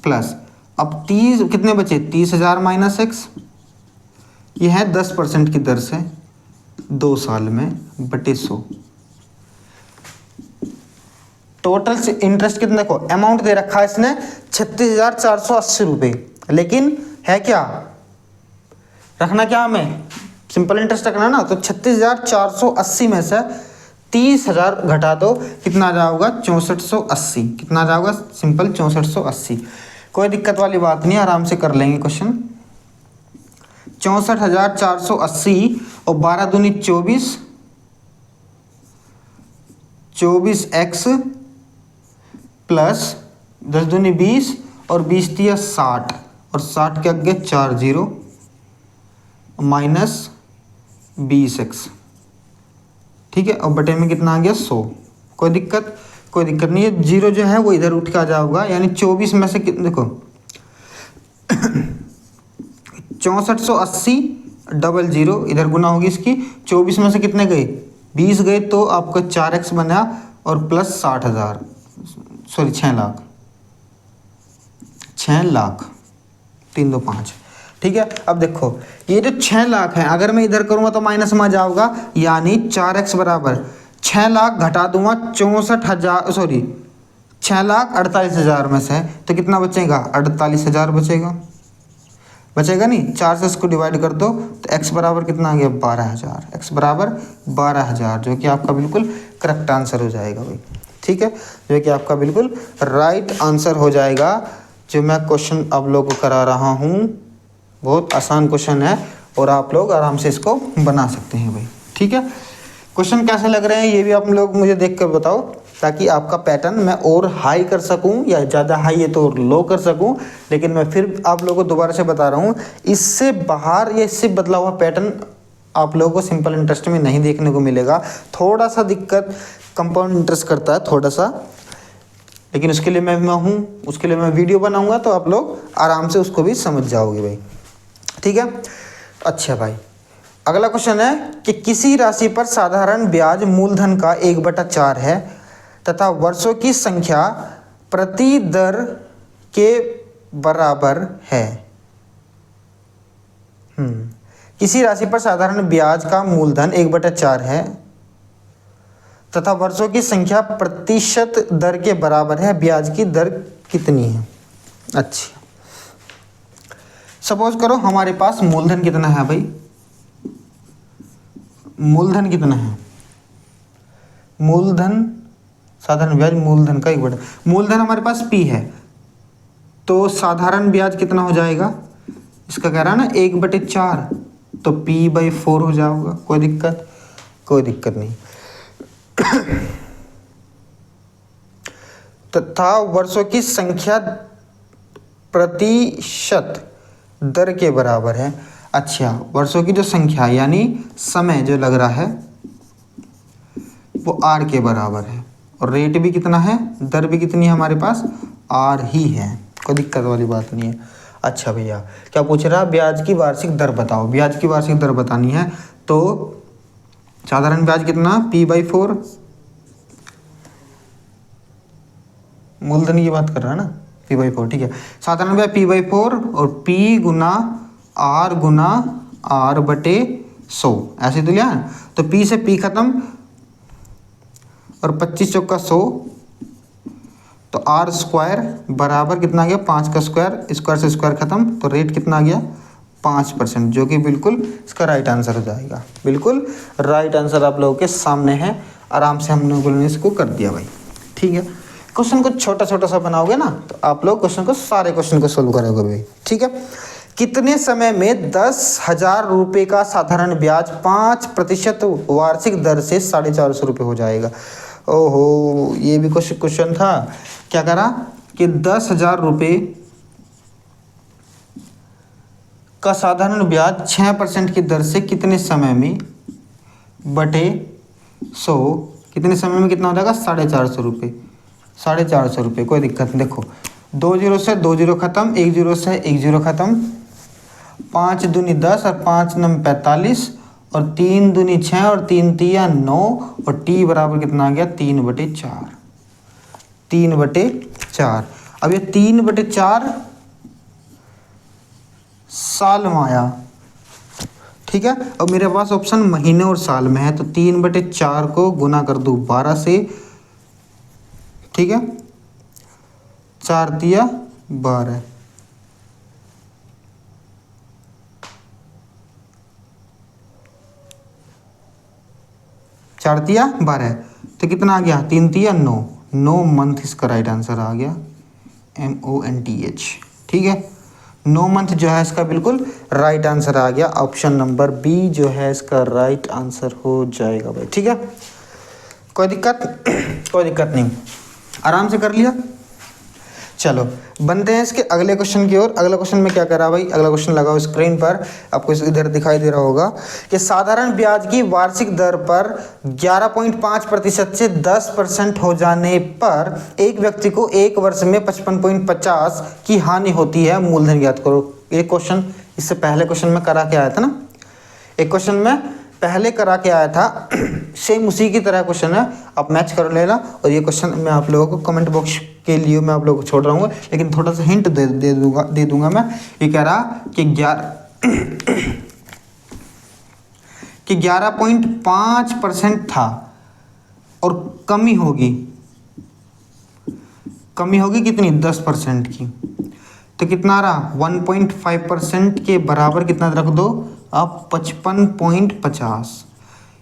प्लस, अब 30 कितने बचे 30,000 माइनस x, ये है 10% की दर से 2 साल में बटे 100। टोटल इंटरेस्ट कितना, देखो अमाउंट दे रखा है इसने 36,480 रुपये, लेकिन है क्या, रखना क्या हमें, सिंपल इंटरेस्ट रखना ना। तो 36,480 में से 30,000 घटा दो, कितना आ जाएगा 6480, कितना आ जाएगा सिंपल 6480। कोई दिक्कत वाली बात नहीं, आराम से कर लेंगे क्वेश्चन। 64,480 और 12 दूनी 24, 24x प्लस 10 दूनी 20 और 20 दिया 60 और 60 के आगे 4 जीरो माइनस 20x, ठीक है, और बटे में कितना आ गया 100। कोई दिक्कत नहीं है, जीरो जो है वो इधर उठ के आ जाएगा, यानी 24 में से देखो 6480 डबल जीरो इधर गुना होगी इसकी, 24 में से कितने गए 20 गए, तो आपका 4x बना और प्लस 60,000, सॉरी 6 लाख 3 2 5, ठीक है। अब देखो ये जो 6 लाख है, अगर मैं इधर करूँगा तो माइनस में आ जाऊँगा, यानी 4x बराबर 6 लाख घटा दूंगा 64,000, सॉरी 6,48,000 में से, तो कितना बचेगा 48,000 बचेगा नहीं, 4 से इसको डिवाइड कर दो तो x बराबर कितना आ गया 12,000, x बराबर 12,000, जो कि आपका बिल्कुल करेक्ट आंसर हो जाएगा भाई, ठीक है, जो कि आपका बिल्कुल राइट आंसर हो जाएगा। जो मैं क्वेश्चन आप लोगों को करा रहा हूँ बहुत आसान क्वेश्चन है और आप लोग आराम से इसको बना सकते हैं भाई, ठीक है। क्वेश्चन कैसे लग रहे हैं ये भी आप लोग मुझे देख कर बताओ, ताकि आपका पैटर्न मैं और हाई कर सकूं, या ज़्यादा हाई है तो और लो कर सकूं। लेकिन मैं फिर आप लोगों को दोबारा से बता रहा हूं, इससे बाहर या इससे बदला हुआ पैटर्न आप लोगों को सिंपल इंटरेस्ट में नहीं देखने को मिलेगा। थोड़ा सा दिक्कत कंपाउंड इंटरेस्ट करता है थोड़ा सा, लेकिन उसके लिए मैं हूँ, उसके लिए मैं वीडियो बनाऊँगा तो आप लोग आराम से उसको भी समझ जाओगे भाई, ठीक है। अच्छा भाई, अगला क्वेश्चन है कि किसी राशि पर साधारण ब्याज मूलधन का 1/4 है तथा वर्षों की संख्या प्रति दर के बराबर है। किसी राशि पर साधारण ब्याज का मूलधन 1/4 है तथा वर्षों की संख्या प्रतिशत दर के बराबर है, ब्याज की दर कितनी है। अच्छा, सपोज करो हमारे पास मूलधन कितना है भाई, मूलधन कितना है, मूलधन साधारण ब्याज मूलधन का 1/4, मूलधन हमारे पास P है, तो साधारण ब्याज कितना हो जाएगा, इसका कह रहा है ना 1/4, तो P/4 हो जाएगा। कोई दिक्कत नहीं। तथा वर्षों की संख्या प्रतिशत दर के बराबर है। अच्छा, वर्षों की जो संख्या यानी समय जो लग रहा है वो R के बराबर है, और रेट भी कितना है, दर भी कितनी है हमारे पास, R ही है, कोई दिक्कत वाली बात नहीं है। अच्छा भैया, क्या पूछ रहा, ब्याज की वार्षिक दर बताओ। ब्याज की वार्षिक दर बतानी है तो साधारण ब्याज कितना P/4, मूलधन की बात कर रहा है ना, P/4, ठीक है। साधारण ब्याज P/4 और P गुना R गुना R/100, ऐसे तो लिया है। तो P से P खत्म और 25 चौका 100, तो R स्क्वायर बराबर कितना आ गया 5 का स्क्वायर, स्क्वायर से स्क्वायर खत्म, तो रेट कितना आ गया 5%, जो कि बिल्कुल इसका राइट आंसर हो जाएगा। बिल्कुल राइट आंसर आप लोगों के सामने है, आराम से हम लोगों ने इसको कर दिया भाई, ठीक है। क्वेश्चन को छोटा छोटा सा बनाओगे ना तो आप लोग क्वेश्चन को सारे क्वेश्चन को सोल्व करोगे भाई, ठीक है। कितने समय में 10,000 रुपये का साधारण ब्याज 5% वार्षिक दर से 450 रुपये हो जाएगा। ओहो, ये भी कुछ क्वेश्चन था। क्या करा कि 10,000 रुपये का साधारण ब्याज 6% की दर से कितने समय में बटे 100, कितने समय में कितना हो जाएगा 450 रुपये, 450 रुपये। कोई दिक्कत नहीं, देखो 2 जीरो से 2 जीरो खत्म, 1 जीरो से 1 जीरो खत्म, 5 दूनी 10 और 5 नम 45 और 3 दूनी 6 और 3 तिया 9 और T बराबर कितना आ गया 3/4, 3/4। अब ये 3/4 साल में आया, ठीक है। अब मेरे पास ऑप्शन महीने और साल में है, तो 3/4 को गुना कर दूँ 12 से, ठीक है, 4 तिया 12, चार तिया 12, तो कितना आ गया, 3 तिया 9, 9 मंथ इसका राइट आंसर आ गया, MONTH। ठीक है, 9 मंथ जो है इसका बिल्कुल राइट आंसर आ गया, ऑप्शन नंबर बी जो है इसका राइट आंसर हो जाएगा भाई। ठीक है, कोई दिक्कत कोई दिक्कत नहीं, आराम से कर लिया। चलो बनते हैं इसके अगले क्वेश्चन की ओर। अगला क्वेश्चन में क्या करा भाई, अगला क्वेश्चन लगाओ स्क्रीन पर, आपको इधर दिखाई दे रहा होगा कि साधारण ब्याज की वार्षिक दर पर 11.5% से 10% हो जाने पर एक व्यक्ति को एक वर्ष में 55.50 की हानि होती है, मूलधन ज्ञात करो। एक क्वेश्चन इससे पहले क्वेश्चन में करा के आया था ना, एक क्वेश्चन में पहले करा के आया था, सेम उसी की तरह क्वेश्चन है, आप मैच कर लेना। और ये क्वेश्चन मैं आप लोगों को कमेंट बॉक्स के लिए मैं आप लोगों को छोड़ रहा हूँ, लेकिन थोड़ा सा हिंट दे दूंगा मैं। ये कह रहा कि 11.5% था और कमी होगी कितनी, 10% की, तो कितना रहा 1.5% के बराबर कितना रख दो आप, 55.50।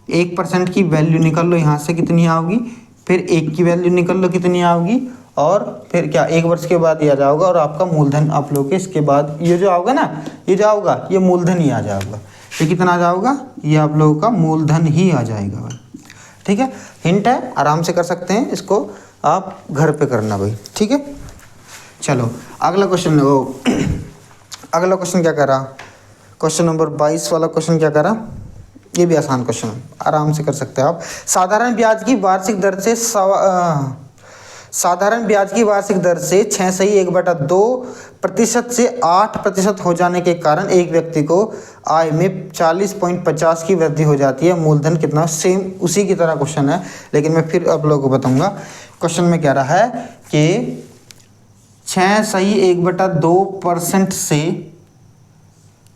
1% की वैल्यू निकल लो यहाँ से कितनी आओगी, फिर 1 की वैल्यू निकल लो कितनी आओगी, और फिर क्या 1 वर्ष के बाद यह जाओगा, और आपका मूलधन आप लोग के इसके बाद ये जो आओगा ना, ये जाओगा, ये मूलधन ही आ जाएगा। ये कितना आ जाएगा, ये आप लोगों का मूलधन ही आ जाएगा भाई। ठीक है, हिंट है, आराम से कर सकते हैं इसको, आप घर पे करना भाई। ठीक है, चलो अगला क्वेश्चन, अगला क्वेश्चन क्या करा, क्वेश्चन नंबर 22 वाला क्वेश्चन क्या करा, ये भी आसान क्वेश्चन है, आराम से कर सकते हैं आप। साधारण ब्याज की वार्षिक दर से 6.2% से 8% हो जाने के कारण एक व्यक्ति को आय में 40.50 की वृद्धि हो जाती है, मूलधन कितना, सेम उसी की तरह क्वेश्चन है, लेकिन मैं फिर आप लोगों को बताऊंगा। क्वेश्चन में कह रहा है कि 6.1/2% से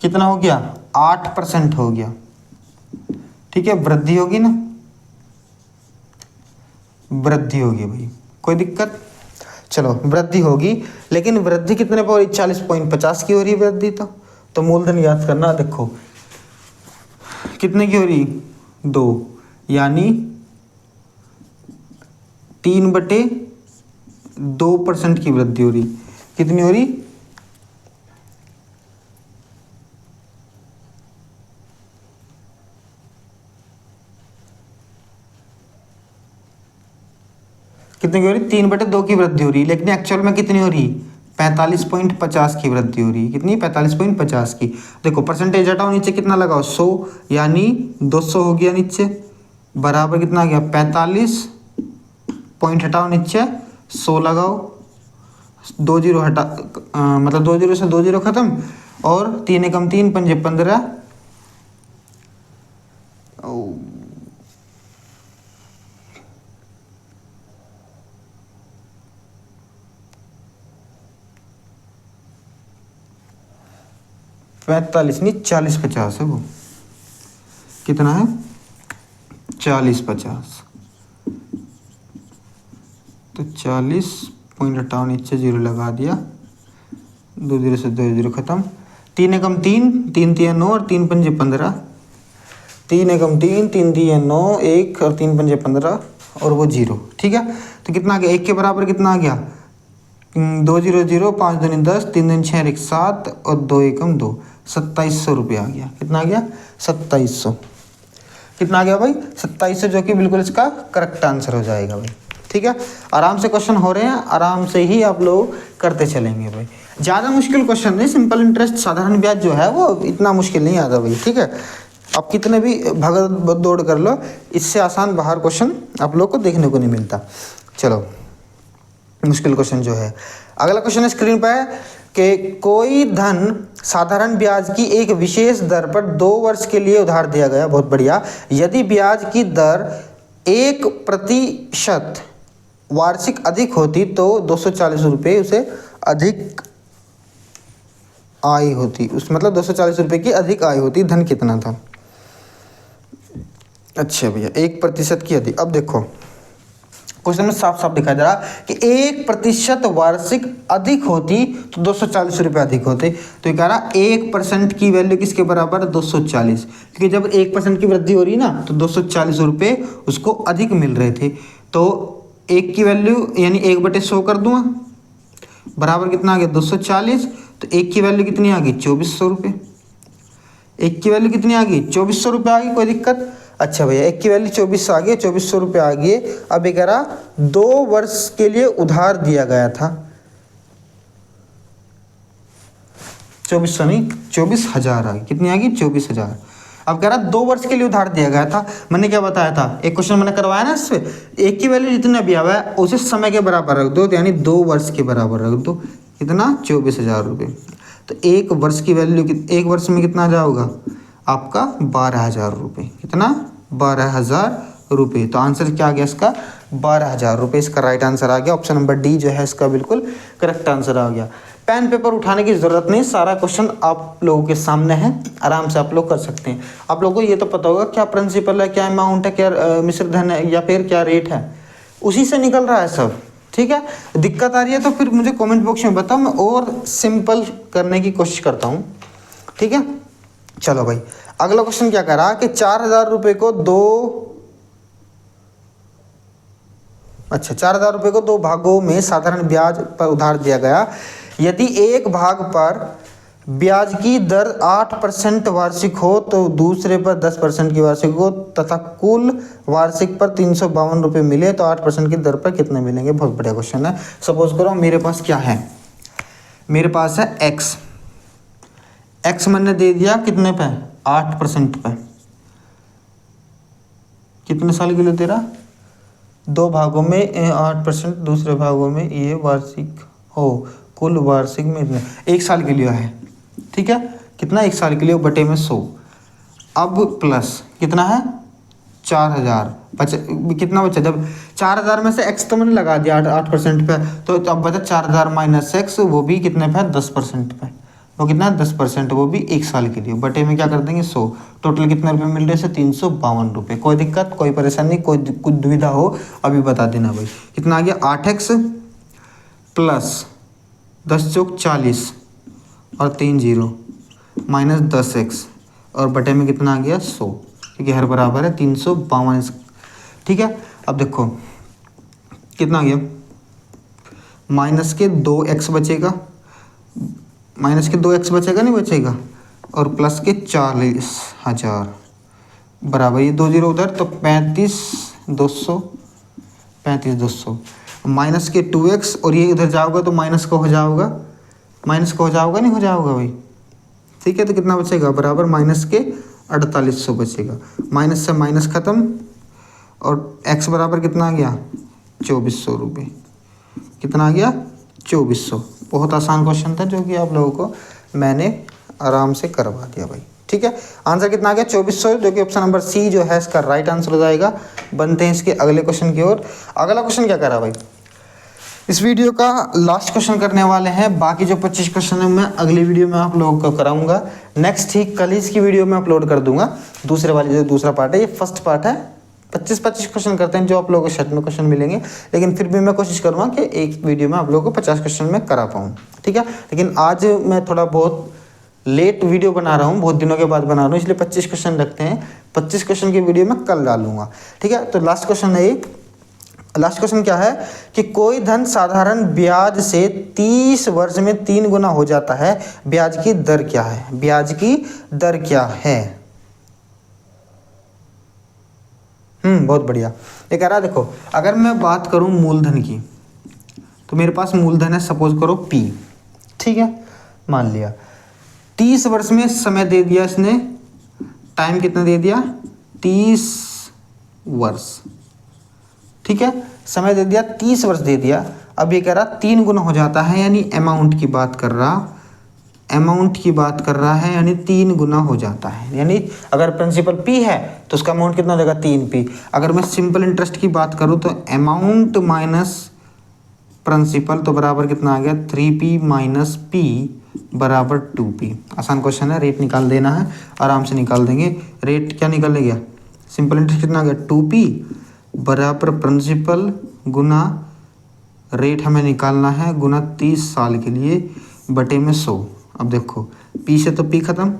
कितना हो गया, 8% हो गया। ठीक है, वृद्धि होगी ना, वृद्धि होगी भाई, कोई दिक्कत। चलो वृद्धि होगी, लेकिन वृद्धि कितने पर हो रही, 40.50 की हो रही वृद्धि, तो मूलधन याद करना, देखो कितने की हो रही, 2, यानी 3/2% की वृद्धि हो रही, कितनी हो रही, कितने की हो रही, 3/2 की वृद्धि हो रही, लेकिन एक्चुअल में कितनी हो रही, 45.50 की वृद्धि हो रही, कितनी, 45.50 की। देखो परसेंटेज हटाओ, नीचे कितना लगाओ, 100, यानी 200 हो गया नीचे, बराबर कितना आ गया, 45 पॉइंट हटाओ नीचे, 100 लगाओ, 2 जीरो हटा, मतलब 2 जीरो से 2 जीरो खत्म, और 3 एकम 3 पंजे 15, 45 नहीं 40-50 है वो, कितना है, 40-50, तो 40 पॉइंट हटाओ नीचे, 0 लगा दिया, 2 जीरो से 2 जीरो खत्म, 3 एकम 3, 3 तिया 9 और 3 पंजे 15, 3 एकम 3, 3 तिया 9, 1 और 3 पंजे 15, और वो 0। ठीक है, तो कितना आ गया, 1 के बराबर कितना आ गया, 2 0 0, 5 दूनी 10, 3 दूनी 6 1 7 और 2 एकम 2, 2700 रुपये आ गया। कितना आ गया, 2700, कितना आ गया भाई, 2700, जो कि बिल्कुल इसका करेक्ट आंसर हो जाएगा भाई। ठीक है, आराम से क्वेश्चन हो रहे हैं, आराम से ही आप लोग करते चलेंगे भाई, ज़्यादा मुश्किल क्वेश्चन नहीं, सिंपल इंटरेस्ट साधारण ब्याज जो है वो इतना मुश्किल नहीं आता भाई। ठीक है, आप कितने भी भगत दौड़ कर लो, इससे आसान बाहर क्वेश्चन आप लोग को देखने को नहीं मिलता। चलो मुश्किल क्वेश्चन जो है, अगला क्वेश्चन स्क्रीन पर है कि कोई धन साधारण ब्याज की एक विशेष दर पर 2 वर्ष के लिए उधार दिया गया, बहुत बढ़िया। यदि ब्याज की दर 1% वार्षिक अधिक होती तो 240 रुपये उसे अधिक आय होती, उस मतलब 240 रुपये की अधिक आय होती, धन कितना था। अच्छा भैया 1% की अधिक, अब देखो क्वेश्चन में साफ साफ दिखाई दे रहा कि 1% वार्षिक अधिक होती तो 240 रुपये अधिक होते। तो ये कह रहा 1% की वैल्यू किसके बराबर है? 240, क्योंकि जब 1% की वृद्धि हो रही ना तो 240 रुपये उसको अधिक मिल रहे थे। तो 1 की वैल्यू यानी 1/100 कर दूंगा, बराबर कितना आ गया? 240। तो 1 की वैल्यू कितनी आ गई? 2400 रुपये। 1 की वैल्यू कितनी आ गई? 2400 रुपये आ गई। कोई दिक्कत? अच्छा भैया 1 की वैल्यू 2400 आ गई, 2400 रुपये आ गई। अब ये कह रहा 2 वर्ष के लिए उधार दिया गया था, 2400 नहीं 24,000 आ गई। कितनी आ गई? 24,000। अब कह रहा 2 वर्ष के लिए उधार दिया गया था। मैंने क्या बताया था? एक क्वेश्चन मैंने करवाया ना इससे, 1 की वैल्यू जितना भी आया है उसे समय के बराबर रख दो, यानी 2 वर्ष के बराबर रख दो। कितना? 24,000 रुपये। तो 1 वर्ष की वैल्यू 1 वर्ष में कितना आ जाएगा आपका? 12,000 रुपये। कितना? 12,000 रुपये। तो आंसर क्या आ गया इसका? 12,000 रुपये इसका राइट आंसर आ गया। ऑप्शन नंबर डी जो है इसका बिल्कुल करेक्ट आंसर आ गया। पेन पेपर उठाने की ज़रूरत नहीं, सारा क्वेश्चन आप लोगों के सामने है, आराम से आप लोग कर सकते हैं। आप लोगों को ये तो पता होगा क्या प्रिंसिपल है, क्या अमाउंट है, क्या मिश्र धन है, या फिर क्या रेट है, उसी से निकल रहा है सब। ठीक है, दिक्कत आ रही है तो फिर मुझे कमेंट बॉक्स में बताओ, मैं और सिंपल करने की कोशिश करता हूँ। ठीक है, चलो भाई अगला क्वेश्चन क्या कह रहा कि 4,000 रुपये को 4,000 रुपये को 2 भागों में साधारण ब्याज पर उधार दिया गया। यदि एक भाग पर ब्याज की दर 8% वार्षिक हो तो दूसरे पर 10% की वार्षिक हो तथा कुल वार्षिक पर 352 रुपये मिले तो 8% की दर पर कितने मिलेंगे? बहुत बढ़िया क्वेश्चन है। सपोज करो मेरे पास क्या है, मेरे पास है एक्स मैंने दे दिया कितने पे? 8% पे। कितने साल के लिए दे रहा? 2 भागों में 8%, दूसरे भागों में ये वार्षिक हो, कुल वार्षिक में इतने, 1 साल के लिए है। ठीक है, कितना? 1 साल के लिए बटे में 100। अब प्लस कितना है? 4,000 बचा। कितना बचा? जब 4,000 में से x तो मैंने लगा दिया 8% पे, तो अब बचा 4,000 माइनस x, वो भी कितने पे? 10% पे। वो कितना है? 10%, वो भी 1 साल के लिए। बटे में क्या कर देंगे? 100। टोटल कितने रुपए मिल रहे हैं? 352 रुपये। कोई दिक्कत, कोई परेशानी, कोई कुछ दुविधा हो अभी बता देना भाई। कितना आ गया? 8x प्लस 10 चौक 40 और 3 0 माइनस 10x और बटे में कितना आ गया? 100, क्योंकि हर बराबर है 352। ठीक है, अब देखो कितना आ गया? माइनस के 2x बचेगा, माइनस के 2x बचेगा नहीं बचेगा, और प्लस के 40,000 बराबर ये 2 0 उधर, तो 35,200 माइनस के 2x और ये इधर जाओगे तो माइनस का हो जाओगा, माइनस का हो जाओगा नहीं हो जाओगा भाई। ठीक है, तो कितना बचेगा? बराबर माइनस के 4800 बचेगा। माइनस से माइनस ख़त्म, और x बराबर कितना आ गया? 2400 रुपये। कितना आ गया? 2400। बहुत आसान क्वेश्चन था जो कि आप लोगों को मैंने आराम से करवा दिया भाई। ठीक है, आंसर कितना आ गया? 2400, जो कि ऑप्शन नंबर सी जो है इसका राइट आंसर हो जाएगा। बनते हैं इसके अगले क्वेश्चन की ओर। अगला क्वेश्चन क्या कर रहा भाई? इस वीडियो का लास्ट क्वेश्चन करने वाले हैं, बाकी जो 25 क्वेश्चन है मैं अगली वीडियो में आप लोगों को कराऊंगा। नेक्स्ट ही कल इसकी वीडियो में अपलोड कर दूंगा। दूसरे वाली जो दूसरा पार्ट है, ये फर्स्ट पार्ट है। 25 क्वेश्चन करते हैं जो आप लोगों को सेट में क्वेश्चन मिलेंगे, लेकिन फिर भी मैं कोशिश करूँगा कि एक वीडियो में आप लोगों को 50 क्वेश्चन में करा पाऊँ। ठीक है, लेकिन आज मैं थोड़ा बहुत लेट वीडियो बना रहा हूँ, बहुत दिनों के बाद बना रहा हूँ, इसलिए 25 क्वेश्चन रखते हैं। 25 क्वेश्चन की वीडियो मैं कल डालूंगा। ठीक है, तो लास्ट क्वेश्चन है ये। लास्ट क्वेश्चन क्या है कि कोई धन साधारण ब्याज से 30 वर्ष में 3 गुना हो जाता है, ब्याज की दर क्या है? ब्याज की दर क्या है? बहुत बढ़िया। ये कह रहा है देखो, अगर मैं बात करूं मूलधन की, तो मेरे पास मूलधन है सपोज करो P। ठीक है, मान लिया 30 वर्ष में समय दे दिया इसने, टाइम कितना दे दिया? 30 वर्ष। ठीक है, समय दे दिया 30 वर्ष दे दिया। अब ये कह रहा 3 गुना हो जाता है, यानी अमाउंट की बात कर रहा, अमाउंट की बात कर रहा है, यानी 3 गुना हो जाता है। यानी अगर प्रिंसिपल P है तो उसका अमाउंट कितना हो जाएगा? 3P। अगर मैं सिंपल इंटरेस्ट की बात करूँ तो अमाउंट माइनस प्रिंसिपल, तो बराबर कितना आ गया? 3P माइनस P बराबर 2P। आसान क्वेश्चन है, रेट निकाल देना है, आराम से निकाल देंगे। रेट क्या निकल गया? सिंपल इंटरेस्ट कितना आ गया? 2P बराबर प्रिंसिपल गुना रेट हमें निकालना है गुना 30 साल के लिए बटे में 100। अब देखो पी से तो पी खत्म,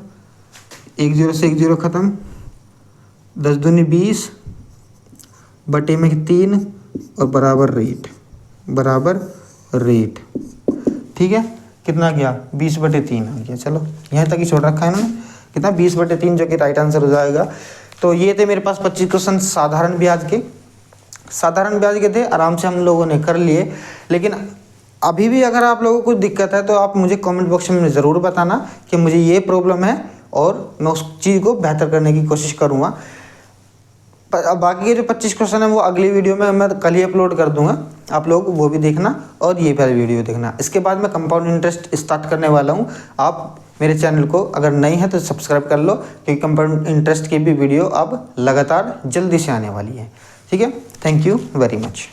1 0 से 1 0 खत्म, 10 दूनी 20 बटे में 3 और बराबर रेट। ठीक है, कितना गया 20 बटे 3 आ गया। चलो यहाँ तक ही छोड़ रखा है इन्होंने, कितना 20 बटे 3 जो कि राइट आंसर हो जाएगा। तो ये थे मेरे पास 25 क्वेश्चन साधारण ब्याज के थे, आराम से हम लोगों ने कर लिए। लेकिन अभी भी अगर आप लोगों को कुछ दिक्कत है तो आप मुझे कमेंट बॉक्स में ज़रूर बताना कि मुझे ये प्रॉब्लम है और मैं उस चीज़ को बेहतर करने की कोशिश करूँगा। बाकी के जो 25 क्वेश्चन है वो अगली वीडियो में मैं कल ही अपलोड कर दूंगा, आप लोग वो भी देखना और ये पहले वीडियो देखना। इसके बाद मैं कंपाउंड इंटरेस्ट स्टार्ट करने वाला हूँ। आप मेरे चैनल को अगर नहीं है तो सब्सक्राइब कर लो, क्योंकि कंपाउंड इंटरेस्ट की भी वीडियो अब लगातार जल्दी से आने वाली है। ठीक है, थैंक यू वेरी मच।